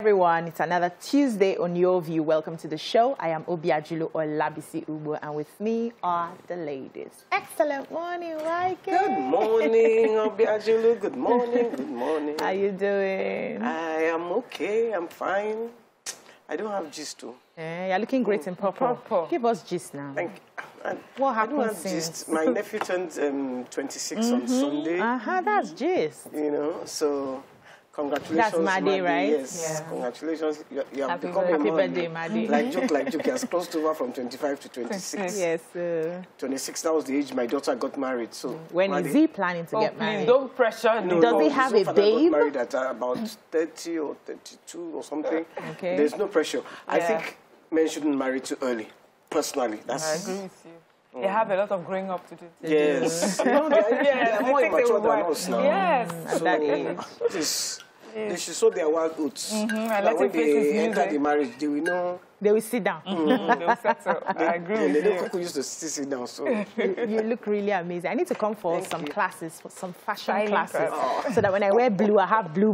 Everyone, it's another Tuesday on Your View. Welcome to the show. I am Obiajulo Olabisi Ubo, and with me are the ladies. Excellent morning, Waike. Good morning, Obiajulo. Good morning. Good morning. How you doing? I am okay. I'm fine. I don't have gist too. You're looking great in purple. Give us gist now. Thank you. What happened I don't have since? gist. My nephew turned 26 on Sunday. That's gist. You know, so congratulations. That's Madi, right? Yes, yeah. Congratulations. You have become happy a man. Birthday, Madi. Like joke. He has crossed over from 25 to 26. Yes. 26, that was the age my daughter got married. So when Madi, is he planning to get married? Don't pressure. No, Does he have a babe? Got married at about 30 or 32 or something. Okay. There's no pressure. I think men shouldn't marry too early. Personally, that's. I agree with you. They have a lot of growing up to do. Yes. They are more immature than us now. Yes. At that age. They should sow their wild oats. Let When it face they his enter music. the marriage, they will know. They will sit down. They'll settle. I agree They with know you. people used to sit down. So You look really amazing. I need to come for some classes, for some fashion Styling classes, classes. so that when I wear blue, I have blue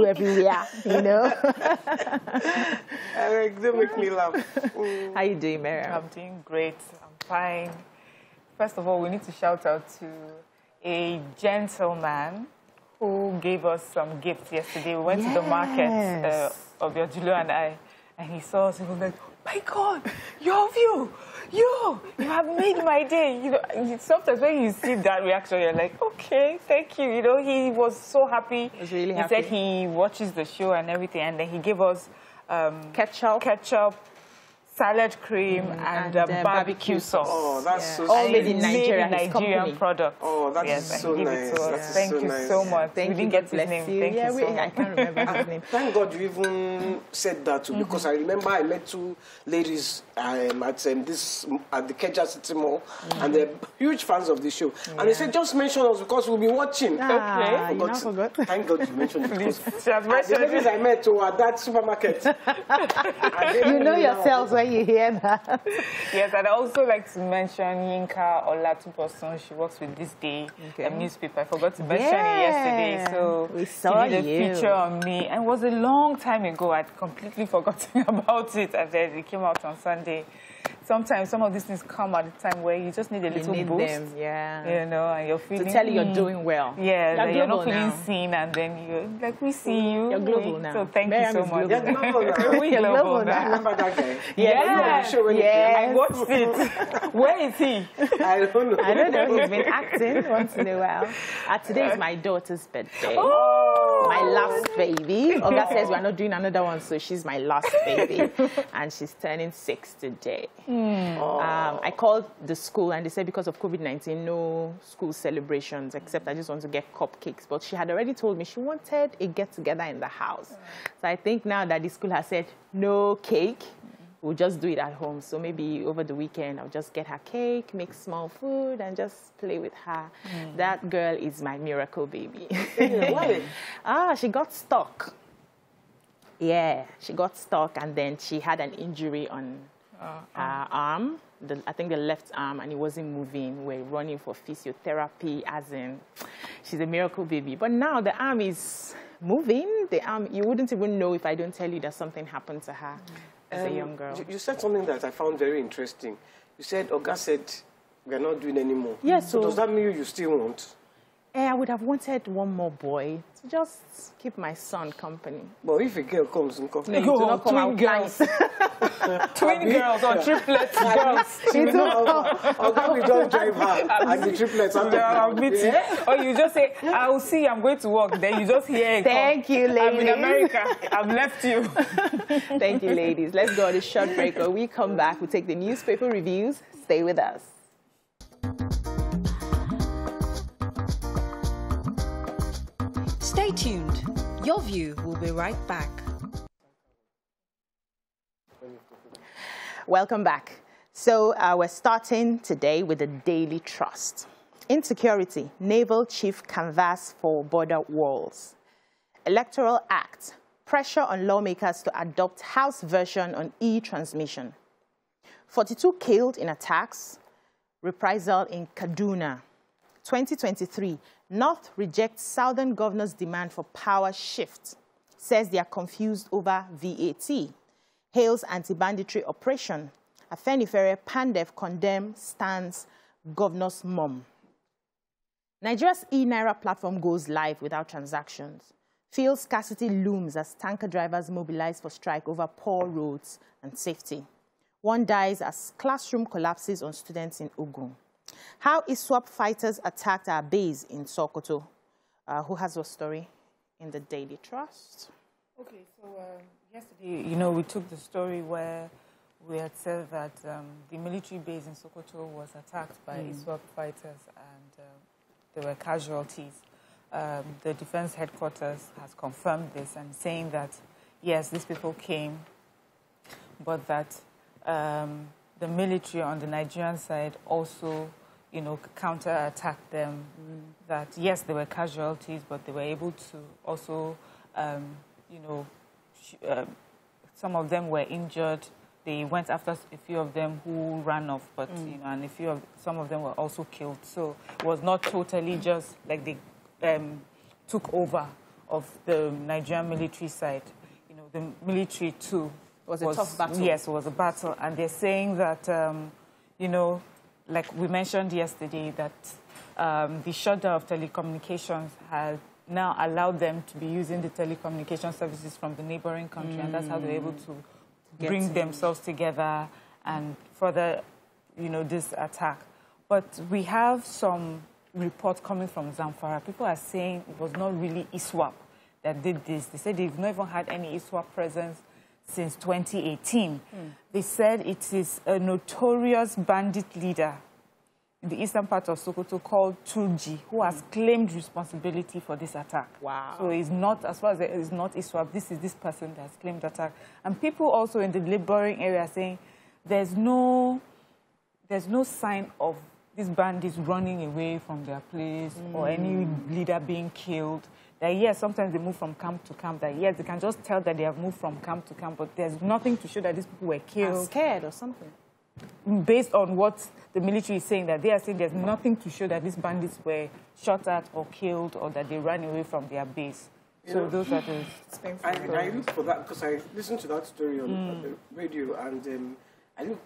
everywhere, you know? don't make me laugh. How you doing, Miriam? I'm doing great. I'm fine. First of all, we need to shout out to a gentleman who gave us some gifts yesterday. We went to the market, Obiajulo and I, and he saw us and he was like, my God, Your View, you have made my day. You know, sometimes when you see that reaction, you're like, okay, thank you. You know, he was so happy. He was really he happy. said he watches the show and everything, and then he gave us ketchup, salad cream, and barbecue sauce. Oh, that's so all sweet. made in Nigeria. Made in Nigerian product. Oh, that is so nice. Thank you so much. Thank we you. didn't get his Bless name. you. Thank you so I much. can't remember his name. Thank God you even said that too, because I remember I met two ladies at the Keja City Mall, and they're huge fans of the show. And they said, just mention us because we'll be watching. Okay. You forgot. Thank God you mentioned it. Because She has mentioned the ladies I met were at that supermarket. You know yourselves when you hear that. Yes, and I also like to mention Yinka Olatubosun. She works with This Day, a newspaper. I forgot to mention it yesterday. So we saw she did a feature on me. And it was a long time ago. I'd completely forgotten about it. And then it came out on Sunday. Sometimes some of these things come at a time where you just need a little boost. Them, You know, and you're feeling... To tell you you're doing well. Yeah, you're not feeling now. seen, and then you're like, we see you. You're global now. So thank Miriam you is so much. global now. We're global now. Remember that guy? Yes. Yes. I watched it. Where is he? I don't know. I don't know. He's been acting once in a while. Today is my daughter's birthday. Oh. My last baby. Olga says we're not doing another one, so she's my last baby. And she's turning 6 today. I called the school and they said because of COVID-19, no school celebrations, except I just want to get cupcakes. But she had already told me she wanted a get-together in the house. So I think now that the school has said no cake, we'll just do it at home. So maybe over the weekend, I'll just get her cake, make small food, and just play with her. That girl is my miracle baby. Why? She got stuck. Yeah, she got stuck, and then she had an injury on her arm, I think the left arm, and it wasn't moving. We're running for physiotherapy, as in, she's a miracle baby. But now the arm is moving. The arm, you wouldn't even know if I don't tell you that something happened to her as a young girl. You said something that I found very interesting. You said, Oga said, we're not doing anymore. Yes. So does that mean you still want? I would have wanted one more boy to just keep my son company. But if a girl comes and comes, No, you do not come out girls. Twin girls or triplets girls. you know, Oga will just drive her and the triplets after. I'll meet you. Or you just say, I'll see, I'm going to work. Then you just hear it. Thank you, ladies. I'm in America. I've left you. Thank you, ladies. Let's go on a short break. When we come back, we take the newspaper reviews. Stay with us. Stay tuned. Your View will be right back. Welcome back. So we're starting today with the Daily Trust. Insecurity, Naval Chief canvass for border walls. Electoral Act, pressure on lawmakers to adopt House version on e-transmission. 42 killed in attacks, reprisal in Kaduna. 2023, North rejects Southern governor's demand for power shift. says they are confused over VAT. Hails anti-banditry operation. Afenifere Pandef condemn stands governor's mom. Nigeria's e-Naira platform goes live without transactions. Fuel scarcity looms as tanker drivers mobilize for strike over poor roads and safety. One dies as classroom collapses on students in Ogun. How ISWAP fighters attacked our base in Sokoto. Who has your story in the Daily Trust? Okay, so yesterday, we took the story where we had said that the military base in Sokoto was attacked by ISWAP fighters and there were casualties. The defense headquarters has confirmed this and saying that, yes, these people came, but that the military on the Nigerian side also, counter-attacked them. That, yes, there were casualties, but they were able to also, some of them were injured. They went after a few of them who ran off, but, and some of them were also killed. So it was not totally just like they took over of the Nigerian military side. The military too was a tough battle. Yes, it was a battle. And they're saying that, like we mentioned yesterday, that the shutdown of telecommunications has now allowed them to be using the telecommunication services from the neighboring country, and that's how they're able to bring themselves together and further, this attack. But we have some reports coming from Zamfara. People are saying it was not really ISWAP that did this. They said they've never had any ISWAP presence since 2018. They said it is a notorious bandit leader in the eastern part of Sokoto called Turji, who has claimed responsibility for this attack. Wow. So it's not, as far as it's not ISWAP, this is this person that has claimed attack. And people also in the laboring area are saying there's no sign of these bandits running away from their place or any leader being killed. That, yes, sometimes they move from camp to camp. That, yes, they can just tell that they have moved from camp to camp, but there's nothing to show that these people were killed. Are scared or something. Based on what the military is saying, that they are saying there's nothing to show that these bandits were shot at or killed or that they ran away from their base. So those are the... I looked for that because I listened to that story on the radio, and I looked,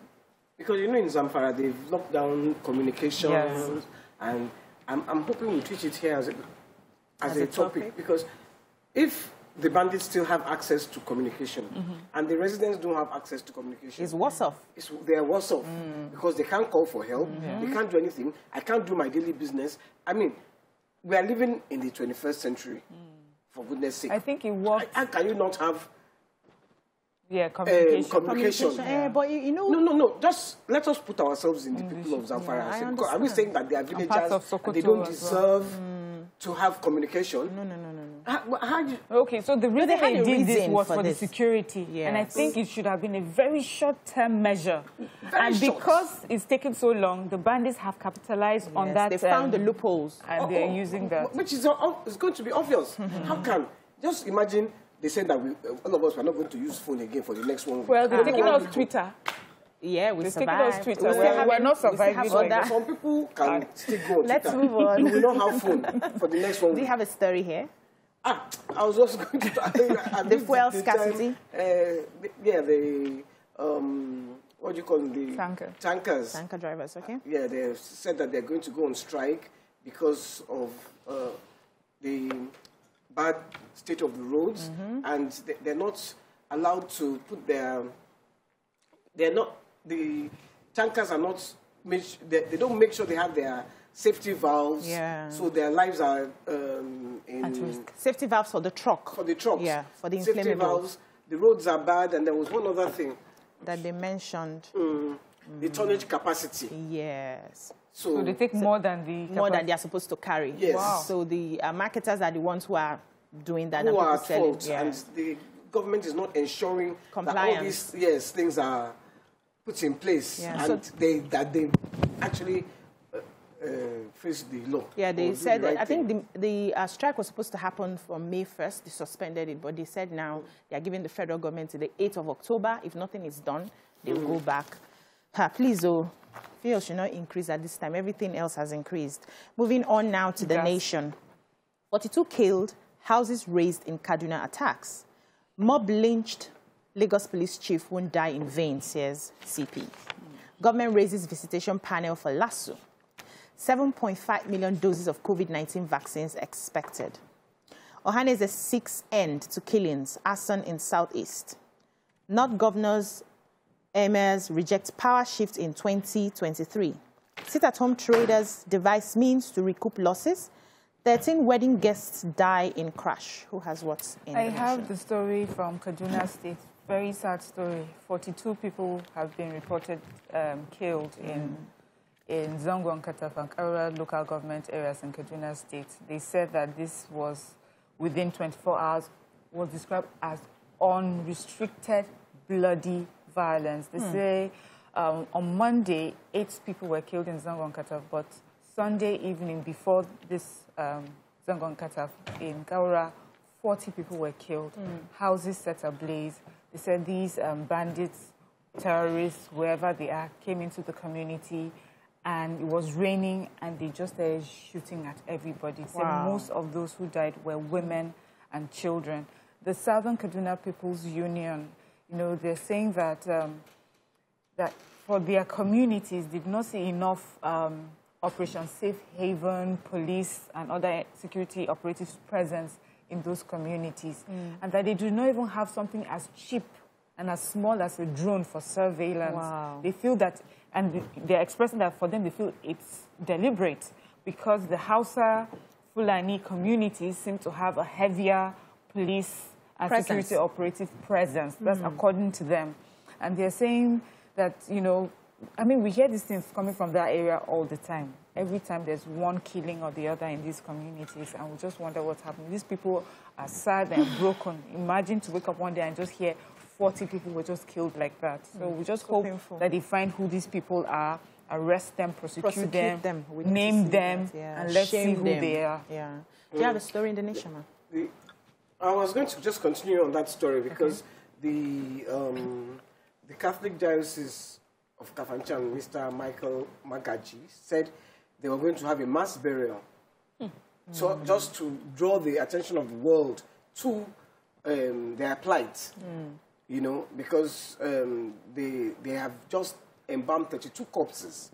because in Zamfara they've locked down communications, and I'm hoping we treat it here as a topic, because if the bandits still have access to communication, and the residents don't have access to communication, it's worse off. They're worse off because they can't call for help, they can't do anything. I can't do my daily business. I mean, we are living in the 21st century, for goodness sake. I think it works. How can you not have communication? But No. Just let us put ourselves in the people of Zamfara. Are we saying that they are villagers and they don't deserve to have communication? No. Okay, so the reason they did this was for the security. Yes. And I think it should have been a very short-term measure. Because it's taken so long, the bandits have capitalized on that. They found the loopholes. And they're using that. Which is it's going to be obvious. How can? Just imagine they said that all of us are not going to use phone again for the next 1 week. Well, they're taking us Twitter. Yeah, we survived. Taking us Twitter. We're not surviving. Some people can still go on Let's Twitter. move on. We will not have phone for the next 1 week. Do you have a story here? I was just going to... the fuel scarcity? What do you call them? The tankers. Tanker drivers, okay. Yeah, they said that they're going to go on strike because of the bad state of the roads, and they're not allowed to put their... The tankers are not... They don't make sure they have their safety valves, so their lives are at risk. Safety valves for the truck. For the trucks. Yeah, for the inflatable. Safety valves, the roads are bad, and there was one other thing. That they mentioned. The tonnage capacity. Yes. So they take more than they are supposed to carry. Yes. Wow. So the marketers are the ones who are doing that. Who are at fault, and the government is not ensuring compliance. That all these things are put in place, and they actually face the law. Yeah, they said I think the strike was supposed to happen from May 1st. They suspended it, but they said now they are giving the federal government to the 8th of October. If nothing is done, they will go back. Please, fuel should not increase at this time. Everything else has increased. Moving on now to the nation. 42 killed, houses razed in Kaduna attacks. Mob lynched Lagos police chief won't die in vain, says CP. Government raises visitation panel for LASU. 7.5 million doses of COVID-19 vaccines expected. Ohanese's seeks end to killings, arson in Southeast. North governors, emirs reject power shift in 2023. Sit-at-home traders devise means to recoup losses. 13 wedding guests die in crash. Who has what in I have the story from Kaduna State. Very sad story. 42 people have been reported killed in Zango and Kataf and Kaura local government areas in Kaduna State. They said that this was within 24 hours, was described as unrestricted bloody violence. They say on Monday, 8 people were killed in Zango and Kataf, but Sunday evening before this Zango and Kataf in Kaura, 40 people were killed. Houses set ablaze. They said these bandits, terrorists, wherever they are, came into the community and it was raining and they just started shooting at everybody. Wow. So most of those who died were women and children. The Southern Kaduna People's Union, you know, they're saying that that for their communities, they did not see enough Operation Safe Haven, police and other security operatives presence in those communities, and that they do not even have something as cheap and as small as a drone for surveillance. Wow. They feel that, and they're expressing that for them, they feel it's deliberate because the Hausa, Fulani communities seem to have a heavier police and security operative presence. That's according to them. And they're saying that, you know, I mean, we hear these things coming from that area all the time. Every time there's one killing or the other in these communities, and we just wonder what's happening. These people are sad and broken. Imagine to wake up one day and just hear 40 people were just killed like that. So we just hope that they find who these people are, arrest them, prosecute them name them, and let's see who they are. Yeah. Do you have a story in the nation, man? I was going to just continue on that story because the Catholic Diocese of Kafanchan, Mr. Michael Magaji, said they were going to have a mass burial. So just to draw the attention of the world to their plight, you know, because they have just embalmed 32 corpses.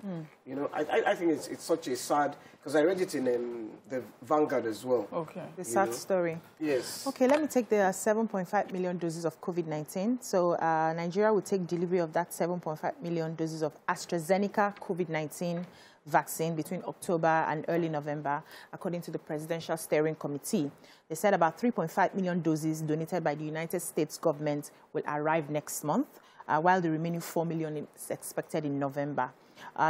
You know, I think it's such a sad, because I read it in the Vanguard as well. Okay. The sad story. Yes. Okay, let me take the 7.5 million doses of COVID-19. So Nigeria will take delivery of that 7.5 million doses of AstraZeneca COVID-19 vaccine between October and early November, according to the Presidential Steering Committee. They said about 3.5 million doses donated by the United States government will arrive next month, while the remaining 4 million is expected in November.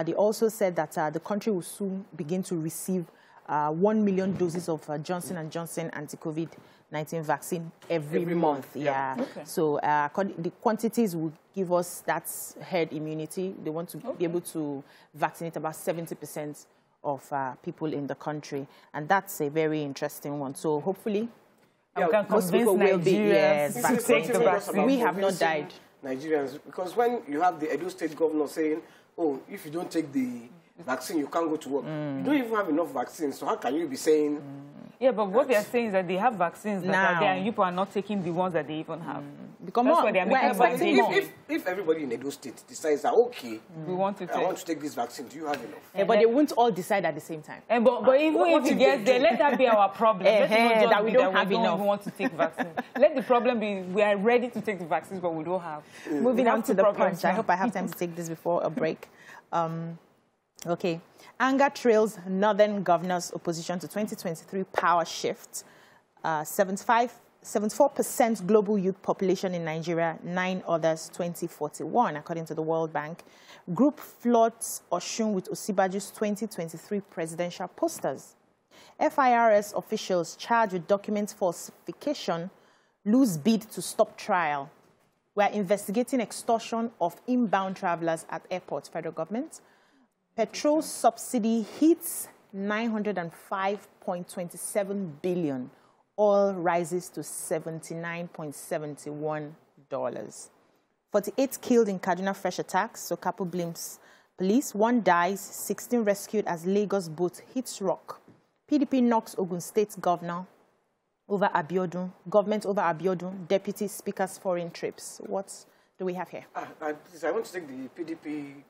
They also said that the country will soon begin to receive 1 million doses of Johnson & Johnson anti-COVID-19 vaccine every month. Yeah. Okay. So the quantities will give us that herd immunity. They want to be able to vaccinate about 70% of people in the country. And that's a very interesting one. So hopefully, most people will be vaccinated. We have not died. Nigerians, because when you have the Edo State governor saying, oh, if you don't take the vaccine, you can't go to work. You don't even have enough vaccines, so how can you be saying... Yeah, but what they are saying is that they have vaccines that are there, and you are not taking the ones that they even have. Because that's what they are making about. If everybody in Edo State decides that, okay, we want to take. I want to take this vaccine, do you have enough? Yeah, but they won't all decide at the same time. But even if you get there, let that be our problem. That we don't have enough. We want to take vaccines. Let the problem be we are ready to take the vaccines, but we don't have. Moving on to the punch. I hope I have time to take this before a break. Okay. Anger trails Northern governors' opposition to 2023 power shift. 74% global youth population in Nigeria, 9 others 2041, according to the World Bank. Group floods Osun with Osibaju's 2023 presidential posters. FIRS officials charged with document falsification lose bid to stop trial. We are investigating extortion of inbound travelers at airports, federal government. Petrol subsidy hits 905.27 billion. Oil rises to $79.71. 48 killed in Kaduna fresh attacks, so Kapu blames police. 1 dies, 16 rescued as Lagos boat hits rock. PDP knocks Ogun State governor over Abiodun, government over Abiodun, deputy speaker's foreign trips. What do we have here? I want to take the PDP.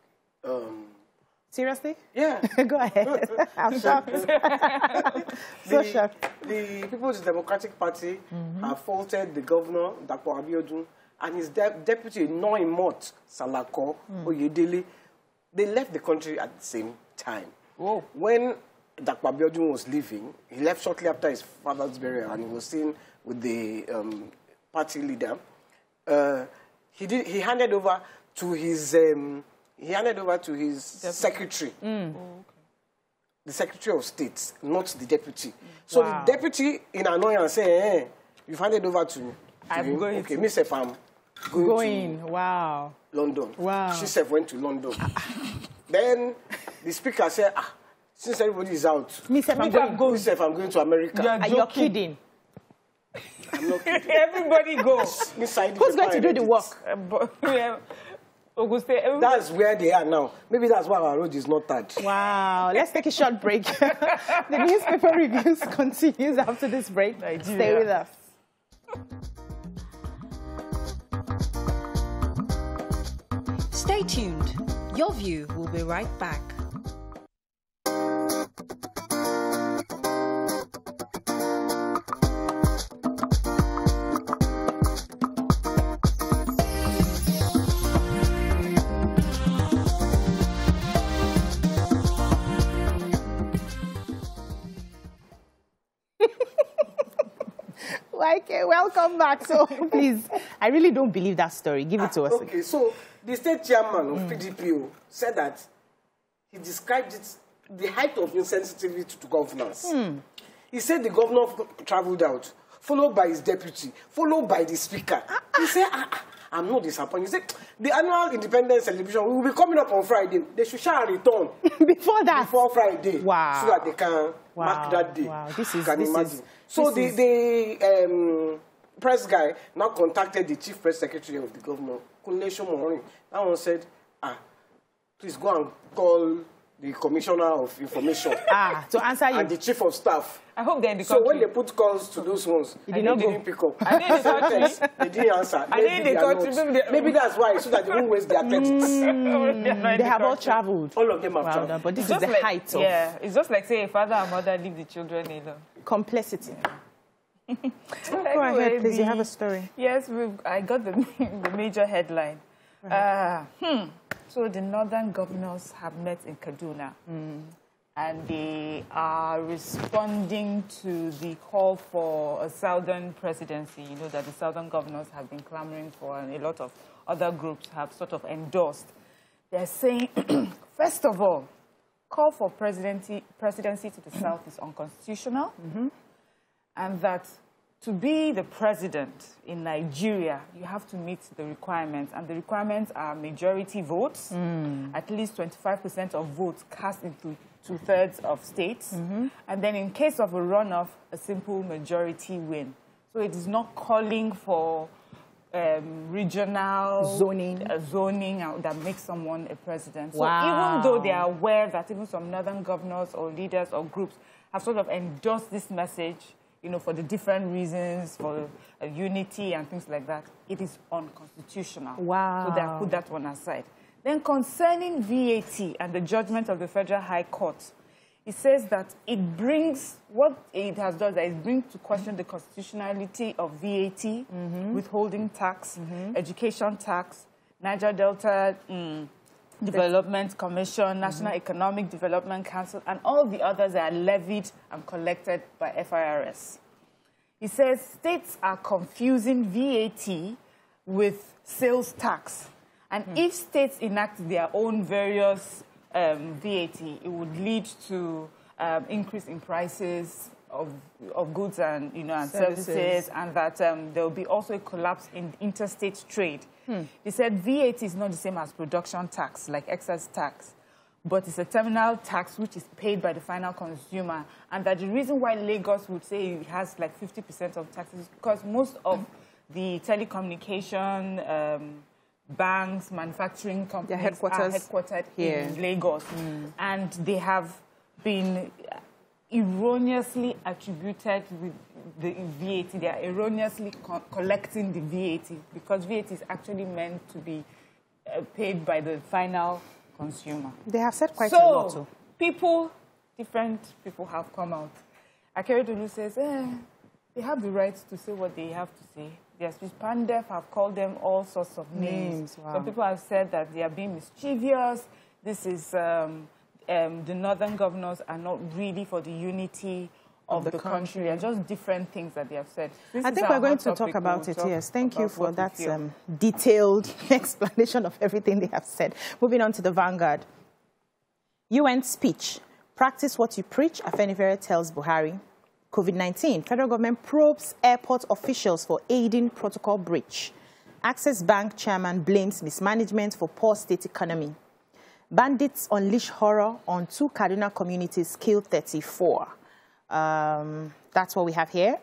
Seriously? Yeah. Go ahead. I'm shocked. So shocked. The People's Democratic Party have faulted the governor, Dr. Abiodun, and his deputy, Noimot Salako Oyedele. They left the country at the same time. Whoa. When Dr. Abiodun was leaving, he left shortly after his father's burial, and he was seen with the party leader. He handed over to his secretary, the Secretary of State, not the deputy. So the deputy, in annoyance, said, "Hey, you've handed over to him." Okay, myself, I'm going to London. Wow. She said went to London. Then the speaker said, since everybody is out, I'm going to America. You're kidding. I'm not kidding. Everybody goes. Who's going to do the work? That's where they are now. Maybe that's why our road is not touched. Wow. Let's take a short break. The newspaper reviews continues after this break. Nigeria. Stay with us. Stay tuned. Your View will be right back. Okay, welcome back. So please, I really don't believe that story. Give it to us. Okay, so the state chairman of PDPO said that he described it the height of insensitivity to governance. He said the governor traveled out, followed by his deputy, followed by the speaker. He said, I'm not disappointed. He said, the annual independence celebration will be coming up on Friday. They should shall return. Before that? Before Friday. Wow. So that they can mark that day. Wow. The press guy now contacted the chief press secretary of the governor, Kunle Shomorin. That one said, please go and call the commissioner of information. To answer you. And the chief of staff. I hope they're in the country. So when they put calls to those ones, they didn't pick up. Are they in the country? They didn't answer. Maybe that's why, so that they won't waste their credits. They have all traveled. All of them have traveled. But this is the height of... Yeah, it's just like saying father and mother leave the children alone. Complicity. Go ahead, please. You have a story. Yes, I got the major headline. So the northern governors have met in Kaduna. And they are responding to the call for a southern presidency. You know that the southern governors have been clamoring for, and a lot of other groups have sort of endorsed. They're saying, first of all, call for presidency to the south is unconstitutional, and that to be the president in Nigeria, you have to meet the requirements, and the requirements are majority votes, at least 25% of votes cast into 2/3 of states, and then in case of a runoff, a simple majority win. So it is not calling for regional zoning that makes someone a president. So even though they are aware that even some northern governors or leaders or groups have sort of endorsed this message, you know, for the different reasons, for unity and things like that, it is unconstitutional. Wow. So they have put that one aside. Then concerning VAT and the judgment of the Federal High Court, it says that it brings, what it has done, that it brings to question the constitutionality of VAT, withholding tax, education tax, Niger Delta Development Commission, National Economic Development Council, and all the others that are levied and collected by FIRS. It says states are confusing VAT with sales tax. And if states enact their own various VAT, it would lead to increase in prices of goods and and services, and that there will be also a collapse in interstate trade. They said VAT is not the same as production tax, like excess tax, but it's a terminal tax which is paid by the final consumer, and that the reason why Lagos would say it has like 50% of taxes is because most of the telecommunication banks, manufacturing companies are headquartered here in Lagos. And they have been erroneously attributed with the VAT. They are erroneously collecting the VAT because VAT is actually meant to be paid by the final consumer. They have said quite a lot. So, different people have come out. Akeredolu says, they have the right to say what they have to say. Yes, Pandef have called them all sorts of names. Wow. Some people have said that they are being mischievous. This is the northern governors are not really for the unity of the country. They are just different things that they have said. I think we're going to talk about it, yes. Thank you for that detailed explanation of everything they have said. Moving on to the Vanguard. UN speech. Practice what you preach, Afenifere tells Buhari. COVID-19, federal government probes airport officials for aiding protocol breach. Access Bank chairman blames mismanagement for poor state economy. Bandits unleash horror on 2 Kaduna communities, kill 34. That's what we have here.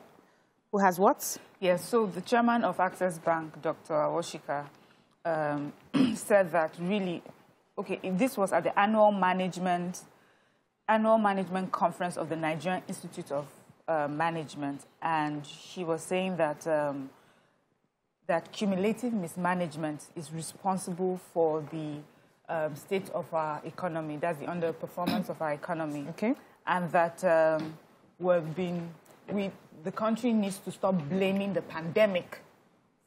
Who has what? Yes, so the chairman of Access Bank, Dr. Awoshika, said that really, this was at the annual management conference of the Nigerian Institute of Management, and she was saying that that cumulative mismanagement is responsible for the state of our economy. That's the underperformance of our economy. Okay. And that the country needs to stop blaming the pandemic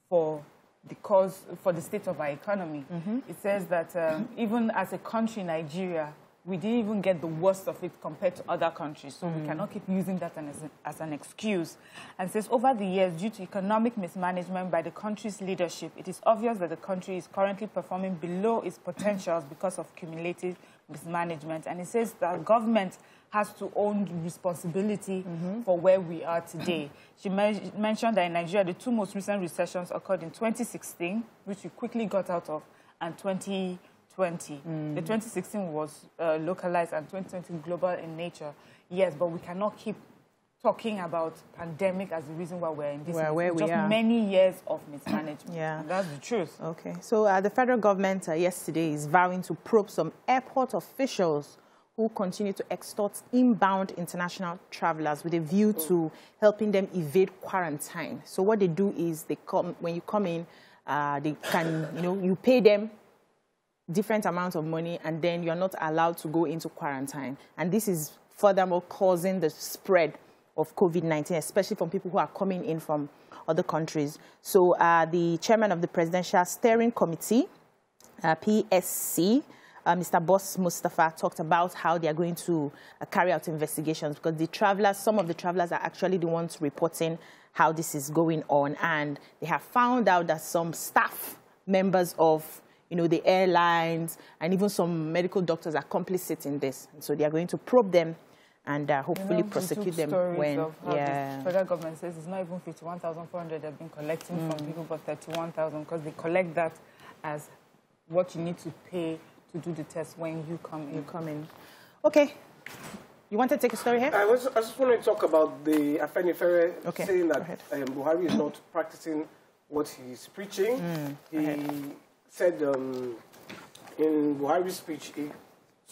for the state of our economy. It says that even as a country, Nigeria, we didn't even get the worst of it compared to other countries. So we cannot keep using that as an excuse. And says, over the years, due to economic mismanagement by the country's leadership, it is obvious that the country is currently performing below its potentials because of cumulative mismanagement. And it says that government has to own responsibility for where we are today. She mentioned that in Nigeria, the 2 most recent recessions occurred in 2016, which we quickly got out of, and 2020. The 2016 was localized and 2020 global in nature. Yes, but we cannot keep talking about pandemic as the reason why we're in this. Just many years of mismanagement. Yeah, and that's the truth. Okay, so the federal government yesterday is vowing to probe some airport officials who continue to extort inbound international travelers with a view to helping them evade quarantine. So what they do is when you come in, they can, you pay them different amounts of money, and then you're not allowed to go into quarantine. And this is furthermore causing the spread of COVID-19, especially from people who are coming in from other countries. So the chairman of the Presidential Steering Committee, PSC, Mr. Boss Mustafa, talked about how they are going to carry out investigations because some of the travelers are actually the ones reporting how this is going on. And they have found out that some staff members of the airlines and even some medical doctors are complicit in this. And so they are going to probe them and hopefully prosecute them when... The federal government says it's not even 51,400 they've been collecting from people, but 31,000 because they collect that as what you need to pay to do the test when you come in. Okay. You want to take a story here? I just want to talk about the Afenifere saying that Buhari is not practicing what he's preaching. He said in Buhari's speech, he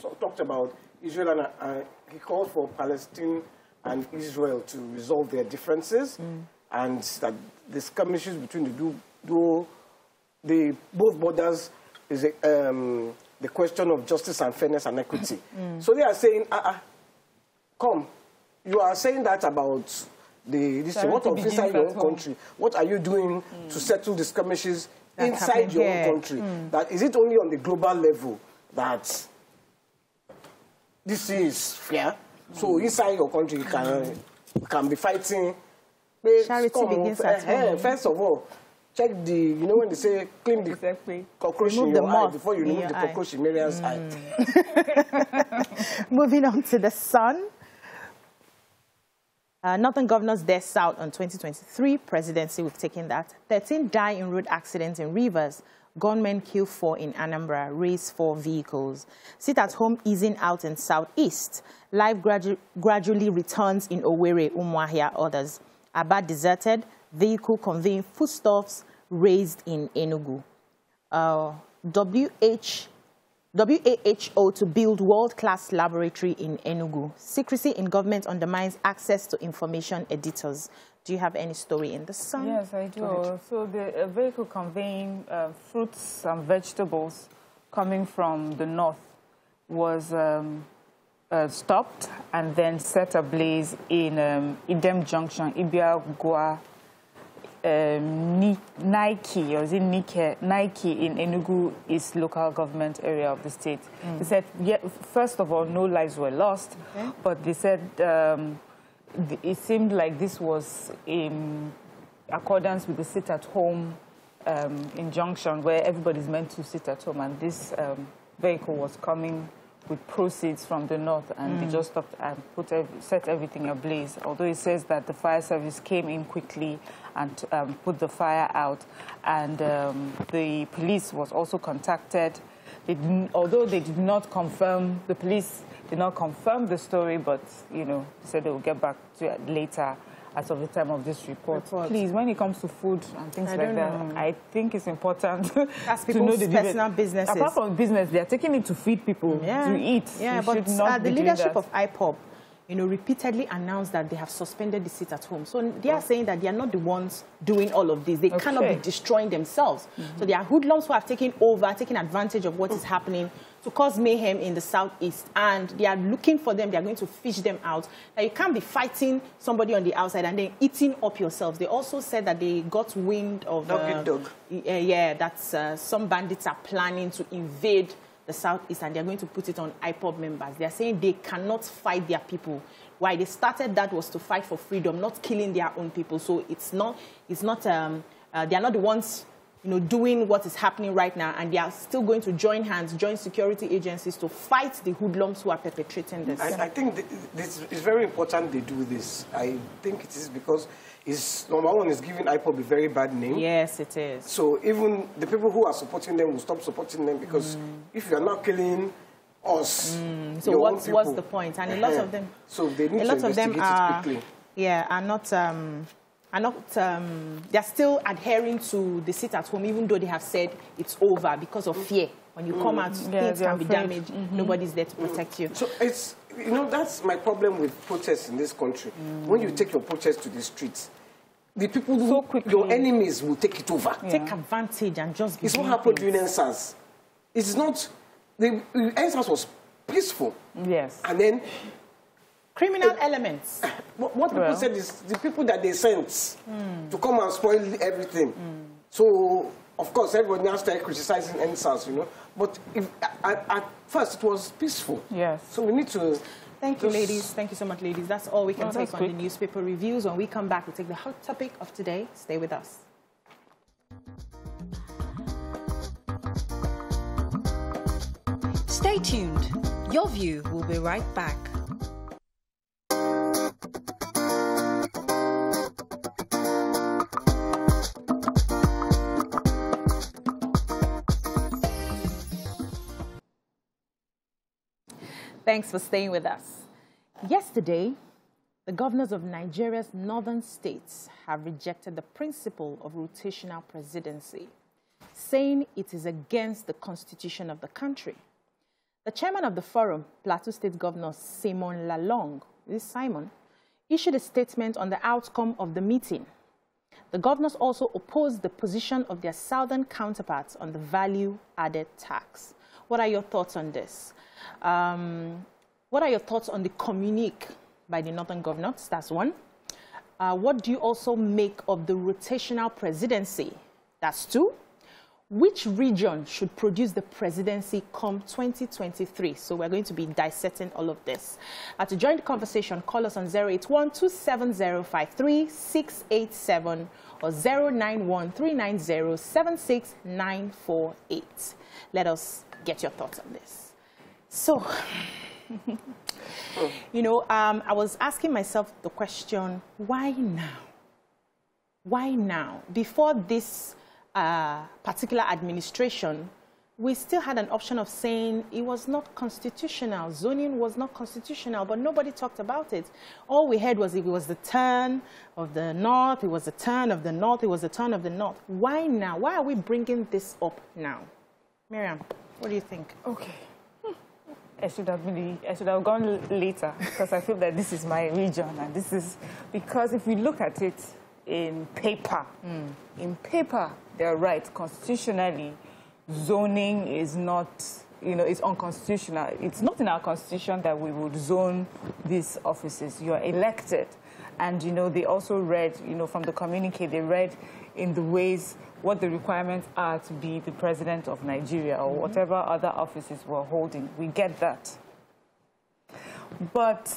talked about Israel and he called for Palestine and Israel to resolve their differences and that the skirmishes between both borders is the question of justice and fairness and equity. So they are saying, come, you are saying that about what of inside your own country? What are you doing to settle the skirmishes inside your own country? That is it only on the global level that this is fair? So inside your country you can be fighting. Charity begins at home. First of all, check when they say clean the cockroach in your eye before you remove the cockroach in Miriam's eye. Moving on to the Sun. Northern governors dare South on 2023 presidency. We've taken that. 13 die in road accidents in Rivers. Gunmen kill 4 in Anambra. Raise 4 vehicles. Sit at home easing out in Southeast. Life gradually returns in Owerri, Umuahia, others. Aba deserted. Vehicle conveying foodstuffs raised in Enugu. WHO to build world-class laboratory in Enugu. Secrecy in government undermines access to information editors. Do you have any story in the Sun? Yes, I do. So the vehicle conveying fruits and vegetables coming from the north was stopped and then set ablaze in Idem Junction, Ibiagua, Nike, or is it Nike in Enugu is local government area of the state. They said, yeah, first of all, no lives were lost, but they said it seemed like this was in accordance with the sit-at-home injunction where everybody's meant to sit at home, and this vehicle was coming with proceeds from the north, and they just stopped and set everything ablaze. Although it says that the fire service came in quickly and put the fire out, and the police was also contacted. Although they did not confirm, the police did not confirm the story, but they said they will get back to it later. As of the time of this report. Please, when it comes to food and things like that, I think it's important That's to know the personal businesses. Apart from business, they are taking it to feed people, to eat. Yeah, but the leadership of IPOB, repeatedly announced that they have suspended the sit-at-home. So they are saying that they are not the ones doing all of this. They cannot be destroying themselves. So there are hoodlums who have taken advantage of what is happening to cause mayhem in the southeast, and they are looking for them. They are going to fish them out. Now, you can't be fighting somebody on the outside and then eating up yourselves. They also said that they got wind of some bandits are planning to invade the southeast, and they're going to put it on IPOB members. They're saying they cannot fight their people. Why they started that was to fight for freedom, not killing their own people. So they are not the ones doing what is happening right now, and they are still going to join hands, join security agencies to fight the hoodlums who are perpetrating this. I think this is very important they do this. I think it is because number one, is giving IPOB a very bad name. Yes, it is. So even the people who are supporting them will stop supporting them, because if you are not killing us, so what's the point? And a lot of them, so they need to investigate it quickly. Yeah, they're still adhering to the sit-at-home, even though they have said it's over because of fear. When you come out, things can be damaged. Nobody's there to protect you. So it's, that's my problem with protests in this country. When you take your protest to the streets, the people your enemies will take it over. Take advantage and just. It's what happened during NSAS. It's not. The NSAS was peaceful. Yes. And then. Criminal elements. What people said is the people that they sent to come and spoil everything. So, of course, everybody now started criticizing NSAS, But at first, it was peaceful. Yes. So we need to... Thank you, ladies. Thank you so much, ladies. That's all we can take on the newspaper reviews. When we come back, we'll take the hot topic of today. Stay with us. Stay tuned. Your View will be right back. Thanks for staying with us. Yesterday, the governors of Nigeria's northern states have rejected the principle of rotational presidency, saying it is against the constitution of the country. The chairman of the forum, Plateau State Governor Simon Lalong, issued a statement on the outcome of the meeting. The governors also opposed the position of their southern counterparts on the value-added tax. What are your thoughts on this? What are your thoughts on the communique by the northern governors? That's one. What do you also make of the rotational presidency? That's two. Which region should produce the presidency come 2023? So we're going to be dissecting all of this. To join the conversation, call us on 081-270-53-687 or 091-390-76948. Let us get your thoughts on this. So, I was asking myself the question, why now? Why now? Before this particular administration, we still had an option of saying it was not constitutional. Zoning was not constitutional, but nobody talked about it. All we heard was it was the turn of the North, it was the turn of the North, it was the turn of the North. Why now? Why are we bringing this up now? Miriam? What do you think? Okay. I should have gone later because I feel that this is my region, and this is because if we look at it in paper, they're right. Constitutionally, zoning is not, it's unconstitutional. It's not in our constitution that we would zone these offices. You are elected, and they also read, from the communique, they read in the ways what the requirements are to be the president of Nigeria or whatever other offices we're holding. We get that. But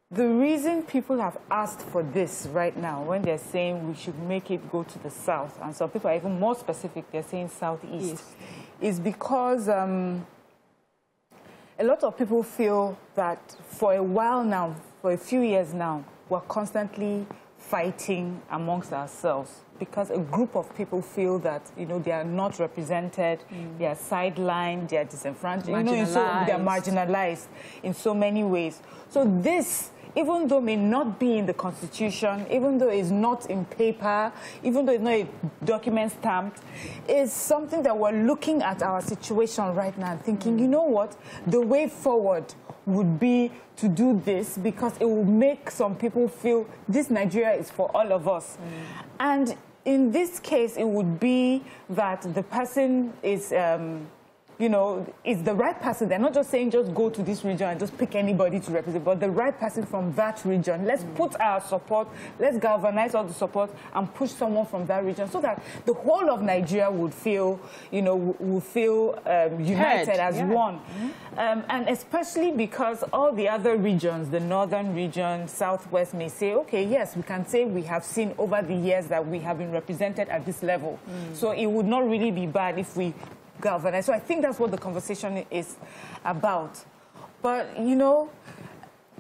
the reason people have asked for this right now, when they're saying we should make it go to the south, and some people are even more specific, they're saying southeast, is because a lot of people feel that for a while now, for a few years now, we're constantly fighting amongst ourselves because a group of people feel that, they are not represented, they are sidelined, they are disenfranchised, they are marginalized in so many ways. So this, even though may not be in the Constitution, even though it's not in paper, even though it's not a document stamped, is something that we're looking at our situation right now and thinking, you know what, the way forward would be to do this because it will make some people feel this Nigeria is for all of us. And in this case, it would be that the person is, is the right person. They're not just saying just go to this region and just pick anybody to represent, but the right person from that region. Let's put our support, let's galvanize all the support and push someone from that region so that the whole of Nigeria would feel, united as one. And especially because all the other regions, the northern region, southwest, may say, okay, yes, we can say we have seen over the years that we have been represented at this level. So it would not really be bad if we galvanize. So I think that's what the conversation is about. But,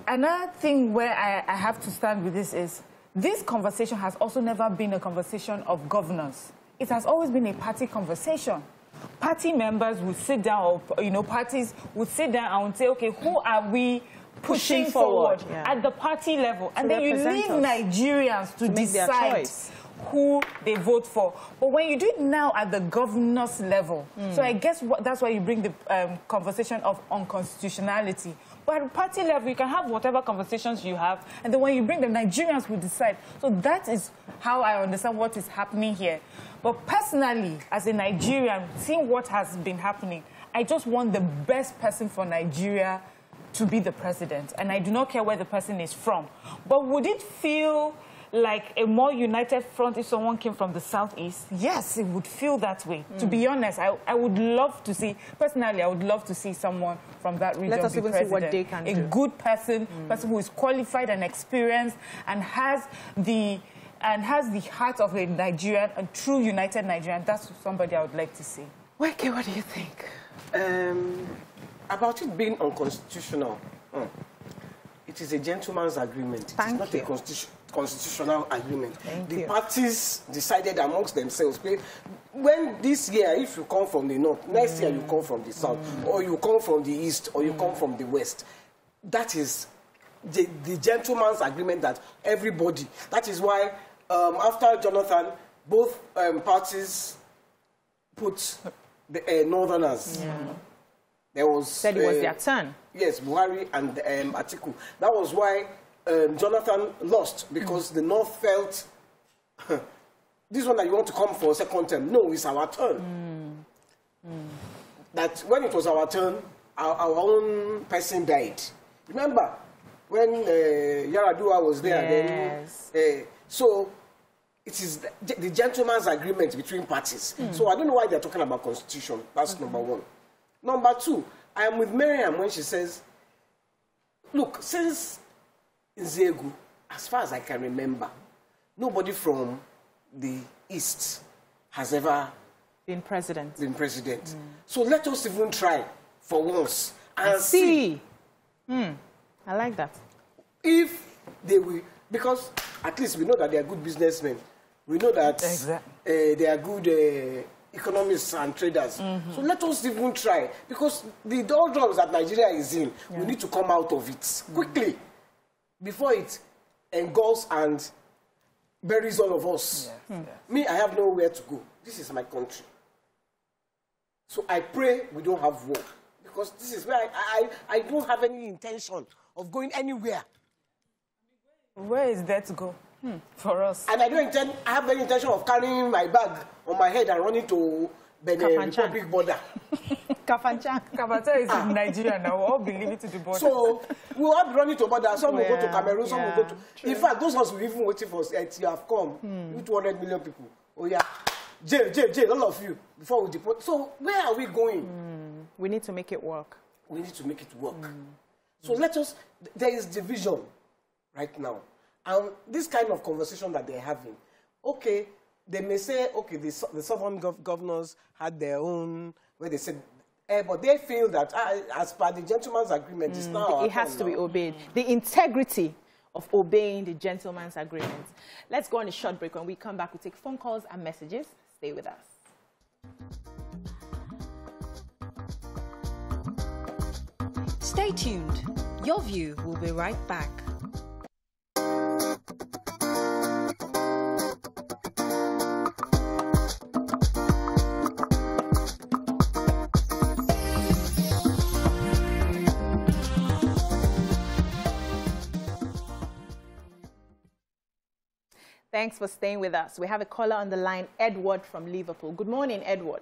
another thing where I have to stand with this conversation has also never been a conversation of governance. It has always been a party conversation. Party members would sit down, or, parties would sit down and say, okay, who are we pushing forward at the party level? And then you leave Nigerians to decide who they vote for. But when you do it now at the governor's level, so I guess that's why you bring the conversation of unconstitutionality. But at the party level, you can have whatever conversations you have, and then when you bring them, Nigerians will decide. So that is how I understand what is happening here. But personally, as a Nigerian, seeing what has been happening, I just want the best person for Nigeria to be the president. And I do not care where the person is from. But would it feel like a more united front if someone came from the southeast? Yes, it would feel that way. To be honest, I would love to see, personally, I would love to see someone from that region Let us be even president. see what they can do. A good person, person who is qualified and experienced and has the heart of a Nigerian, a true united Nigerian. That's somebody I would like to see. Okay, what do you think? About it being unconstitutional, it is a gentleman's agreement. It is not a constitutional agreement. The parties decided amongst themselves. When this year, if you come from the north, next year you come from the south, or you come from the east, or you come from the west. That is the gentleman's agreement that everybody. That is why after Jonathan, both parties put the northerners. There was said it was their turn. Yes, Buhari and Atiku. That was why Jonathan lost, because the North felt, this one that you want to come for a second term. No, it's our turn. That when it was our turn, our own person died. Remember, when Yaradua was there, then, so it is the gentleman's agreement between parties. So I don't know why they're talking about constitution. That's number one. Number two, I am with Miriam when she says, look, since Nzegu, as far as I can remember, nobody from the East has ever been president. So let us even try for once and see. I like that. If they will, because at least we know that they are good businessmen. We know that they are good economists and traders. So let us even try, because the doldrums that Nigeria is in, we need to come out of it quickly before it engulfs and buries all of us. Me, I have nowhere to go. This is my country. So I pray we don't have war. Because this is where I don't have any intention of going anywhere. Where is there to go for us? And I have any intention of carrying my bag on my head and running to Benin Republic border. Kafanchan. Kafanchan is in Nigeria now. We'll all be leaving to the border. So we'll all be running to border. Some will go to Cameroon, some will go to... True. In fact, those ones will even waiting for us. You have come. You 200 million people. Oh, yeah. Jail, all of you, before we deport. So where are we going? We need to make it work. We need to make it work. So there is division right now. And this kind of conversation that they're having, okay, they may say, okay, the southern governors had their own, where they said, but they feel that as per the gentleman's agreement, it's now it has to be obeyed. The integrity of obeying the gentleman's agreement. Let's go on a short break. When we come back, we'll take phone calls and messages. Stay with us. Stay tuned. Your View will be right back. Thanks for staying with us. We have a caller on the line, Edward from Liverpool. Good morning, Edward.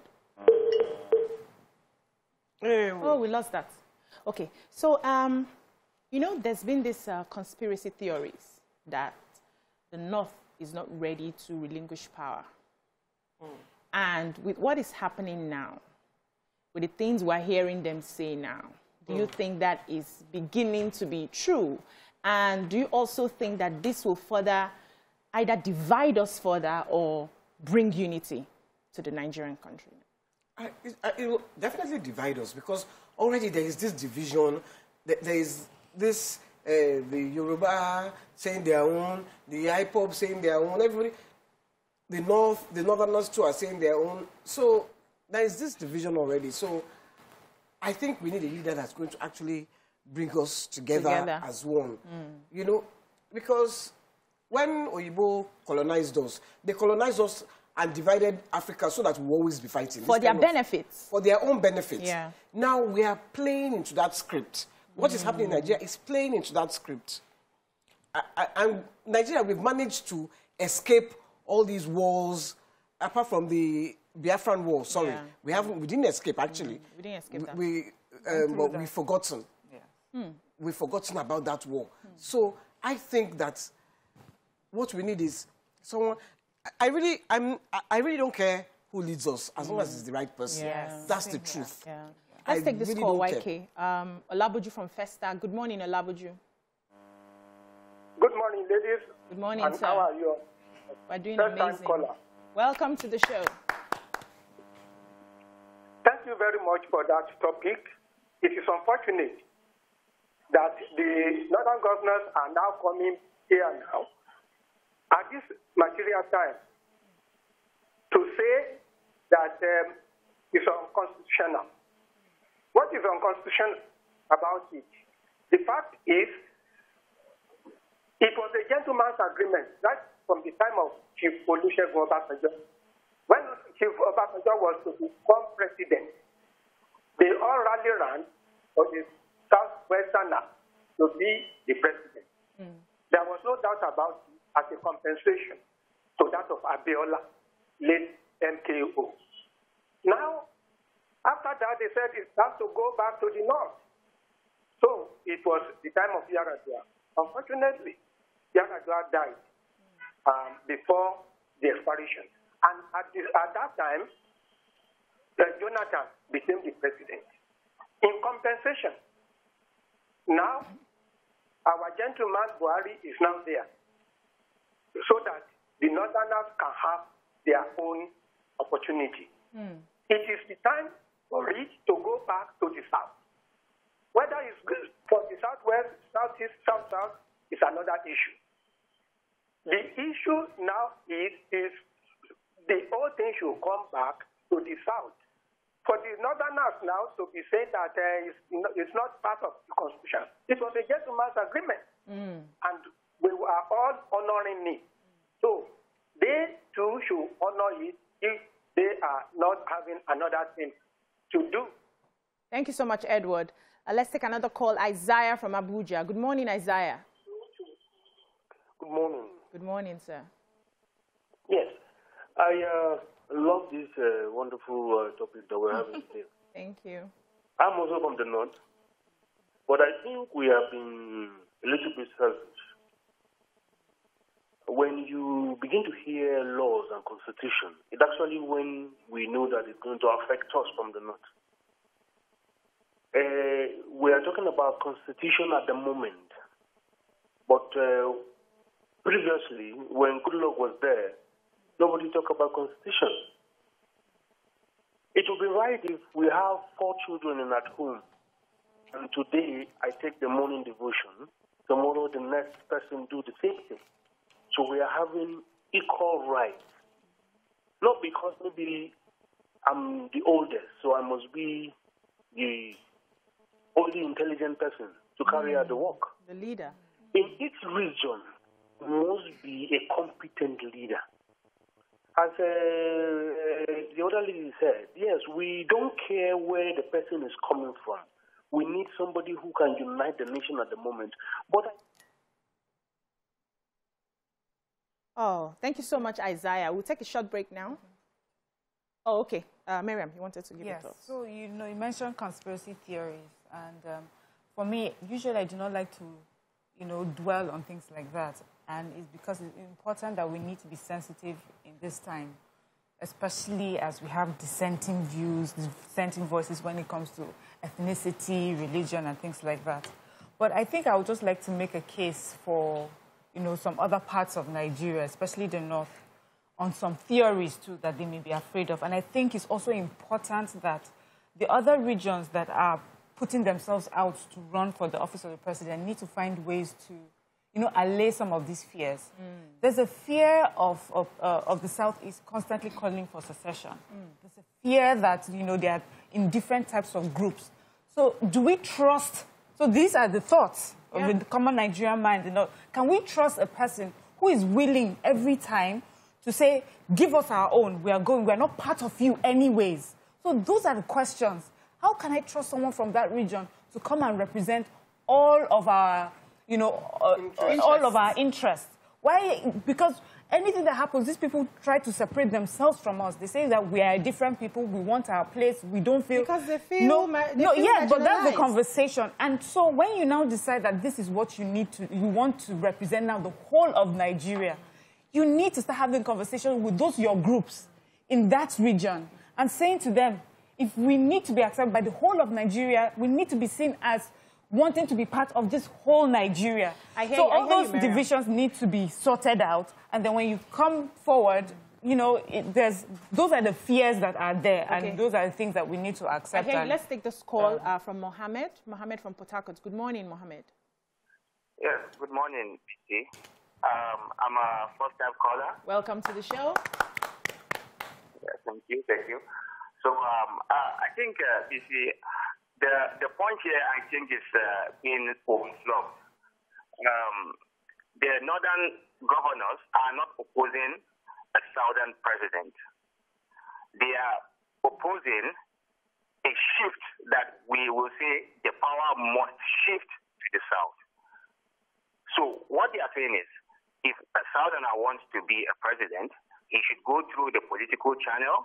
Hey. Oh, we lost that. Okay, so, you know, there's been this conspiracy theories that the North is not ready to relinquish power. And with what is happening now, with the things we're hearing them say now, do you think that is beginning to be true? And do you also think that this will further either divide us further or bring unity to the Nigerian country? It will definitely divide us because already there is this division. There is this, the Yoruba saying their own, the IPOB saying their own, everybody, the Northerners too are saying their own. So there is this division already. So I think we need a leader that's going to actually bring us together. As one. You know, because when Oyibo colonized us, they colonized us and divided Africa so that we'll always be fighting. For their benefits. For their own benefits. Yeah. Now we are playing into that script. What is happening in Nigeria is playing into that script. And Nigeria, we've managed to escape all these wars, apart from the Biafran war, sorry. Yeah. We didn't escape, actually. We didn't escape that. But we've forgotten. Yeah. We've forgotten about that war. So I think that what we need is someone... I really don't care who leads us, as long as it's the right person. Yes. That's the truth. Yeah. Let's take this call, YK. Olabuju from Festa. Good morning, Olabuju. Good morning, ladies. Good morning, and sir. How are you? We're doing First amazing. time caller. Welcome to the show. Thank you very much for that topic. It is unfortunate that the northern governors are now coming here now at this material time to say that it's unconstitutional. What is unconstitutional about it? The fact is, it was a gentleman's agreement right from the time of Chief Olusegun Obasanjo. When Chief Obasanjo was to become president, they all rallied around for the Southwesterner to be the president. There was no doubt about it as a compensation to that of Abiola, late MKO. Now, after that, they said it has to go back to the north. So it was the time of Yar'Adua. Unfortunately, Yar'Adua died before the expiration. And at that time, Jonathan became the president. In compensation, now our gentleman Buhari is now there, so that the northerners can have their own opportunity. It is the time for it to go back to the south. Whether it's good for the southwest, southeast, south-south is another issue. The issue now is the whole thing should come back to the south. For the northerners now to be saying that it's not part of the Constitution. It was a gentleman's agreement, and we were all honoring it. So they too should honor it if they are not having another thing to do. Thank you so much, Edward. Let's take another call. Isaiah from Abuja. Good morning, Isaiah. Good morning. Good morning, sir. Yes, I love this wonderful topic that we're having today. Thank you. I'm also from the north, but I think we have been a little bit selfish. When you begin to hear laws and constitution, it's actually when we know that it's going to affect us from the north. We are talking about constitution at the moment, but previously, when Goodluck was there, nobody talked about constitution. It would be right if we have 4 children at home, and today I take the morning devotion, tomorrow the next person do the same thing. So we are having equal rights. Not because maybe I'm the oldest, so I must be the only intelligent person to carry out the work. The leader. In each region, must be a competent leader. As the other lady said, yes, we don't care where the person is coming from. We need somebody who can unite the nation at the moment. But Oh, thank you so much, Isaiah. We'll take a short break now. Oh, okay. Miriam, you wanted to give it to us. So, you mentioned conspiracy theories. And for me, usually I do not like to, dwell on things like that. And it's because it's important that we need to be sensitive in this time, especially as we have dissenting views, dissenting voices when it comes to ethnicity, religion, and things like that. But I think I would just like to make a case for, some other parts of Nigeria, especially the north, on some theories, too, that they may be afraid of. And I think it's also important that the other regions that are putting themselves out to run for the office of the president need to find ways to, allay some of these fears. There's a fear of the Southeast constantly calling for secession. There's a fear that, they are in different types of groups. So do we trust? So these are the thoughts of the common Nigerian mind. Can we trust a person who is willing every time to say, give us our own, we are not part of you anyways? So those are the questions. How can I trust someone from that region to come and represent all of our, all of our interests? Why? Because anything that happens, these people try to separate themselves from us. They say that we are different people. We want our place. We don't feel. Because they feel. But that's the conversation. And so when you now decide that this is what you want to represent now the whole of Nigeria, you need to start having conversations with those your groups in that region and saying to them, if we need to be accepted by the whole of Nigeria, we need to be seen as wanting to be part of this whole Nigeria. So all those divisions need to be sorted out. And then when you come forward, those are the fears that are there. Okay. And those are the things that we need to accept. Let's take this call from Mohammed. Mohammed from Port Harcourt. Good morning, Mohammed. Yes, good morning, PT. I'm a first-time caller. Welcome to the show. Yeah, thank you. So I think, the point here, I think, is being overflowed. The northern governors are not opposing a southern president. They are opposing a shift that we will say the power must shift to the south. So what they are saying is, if a southerner wants to be a president, he should go through the political channel,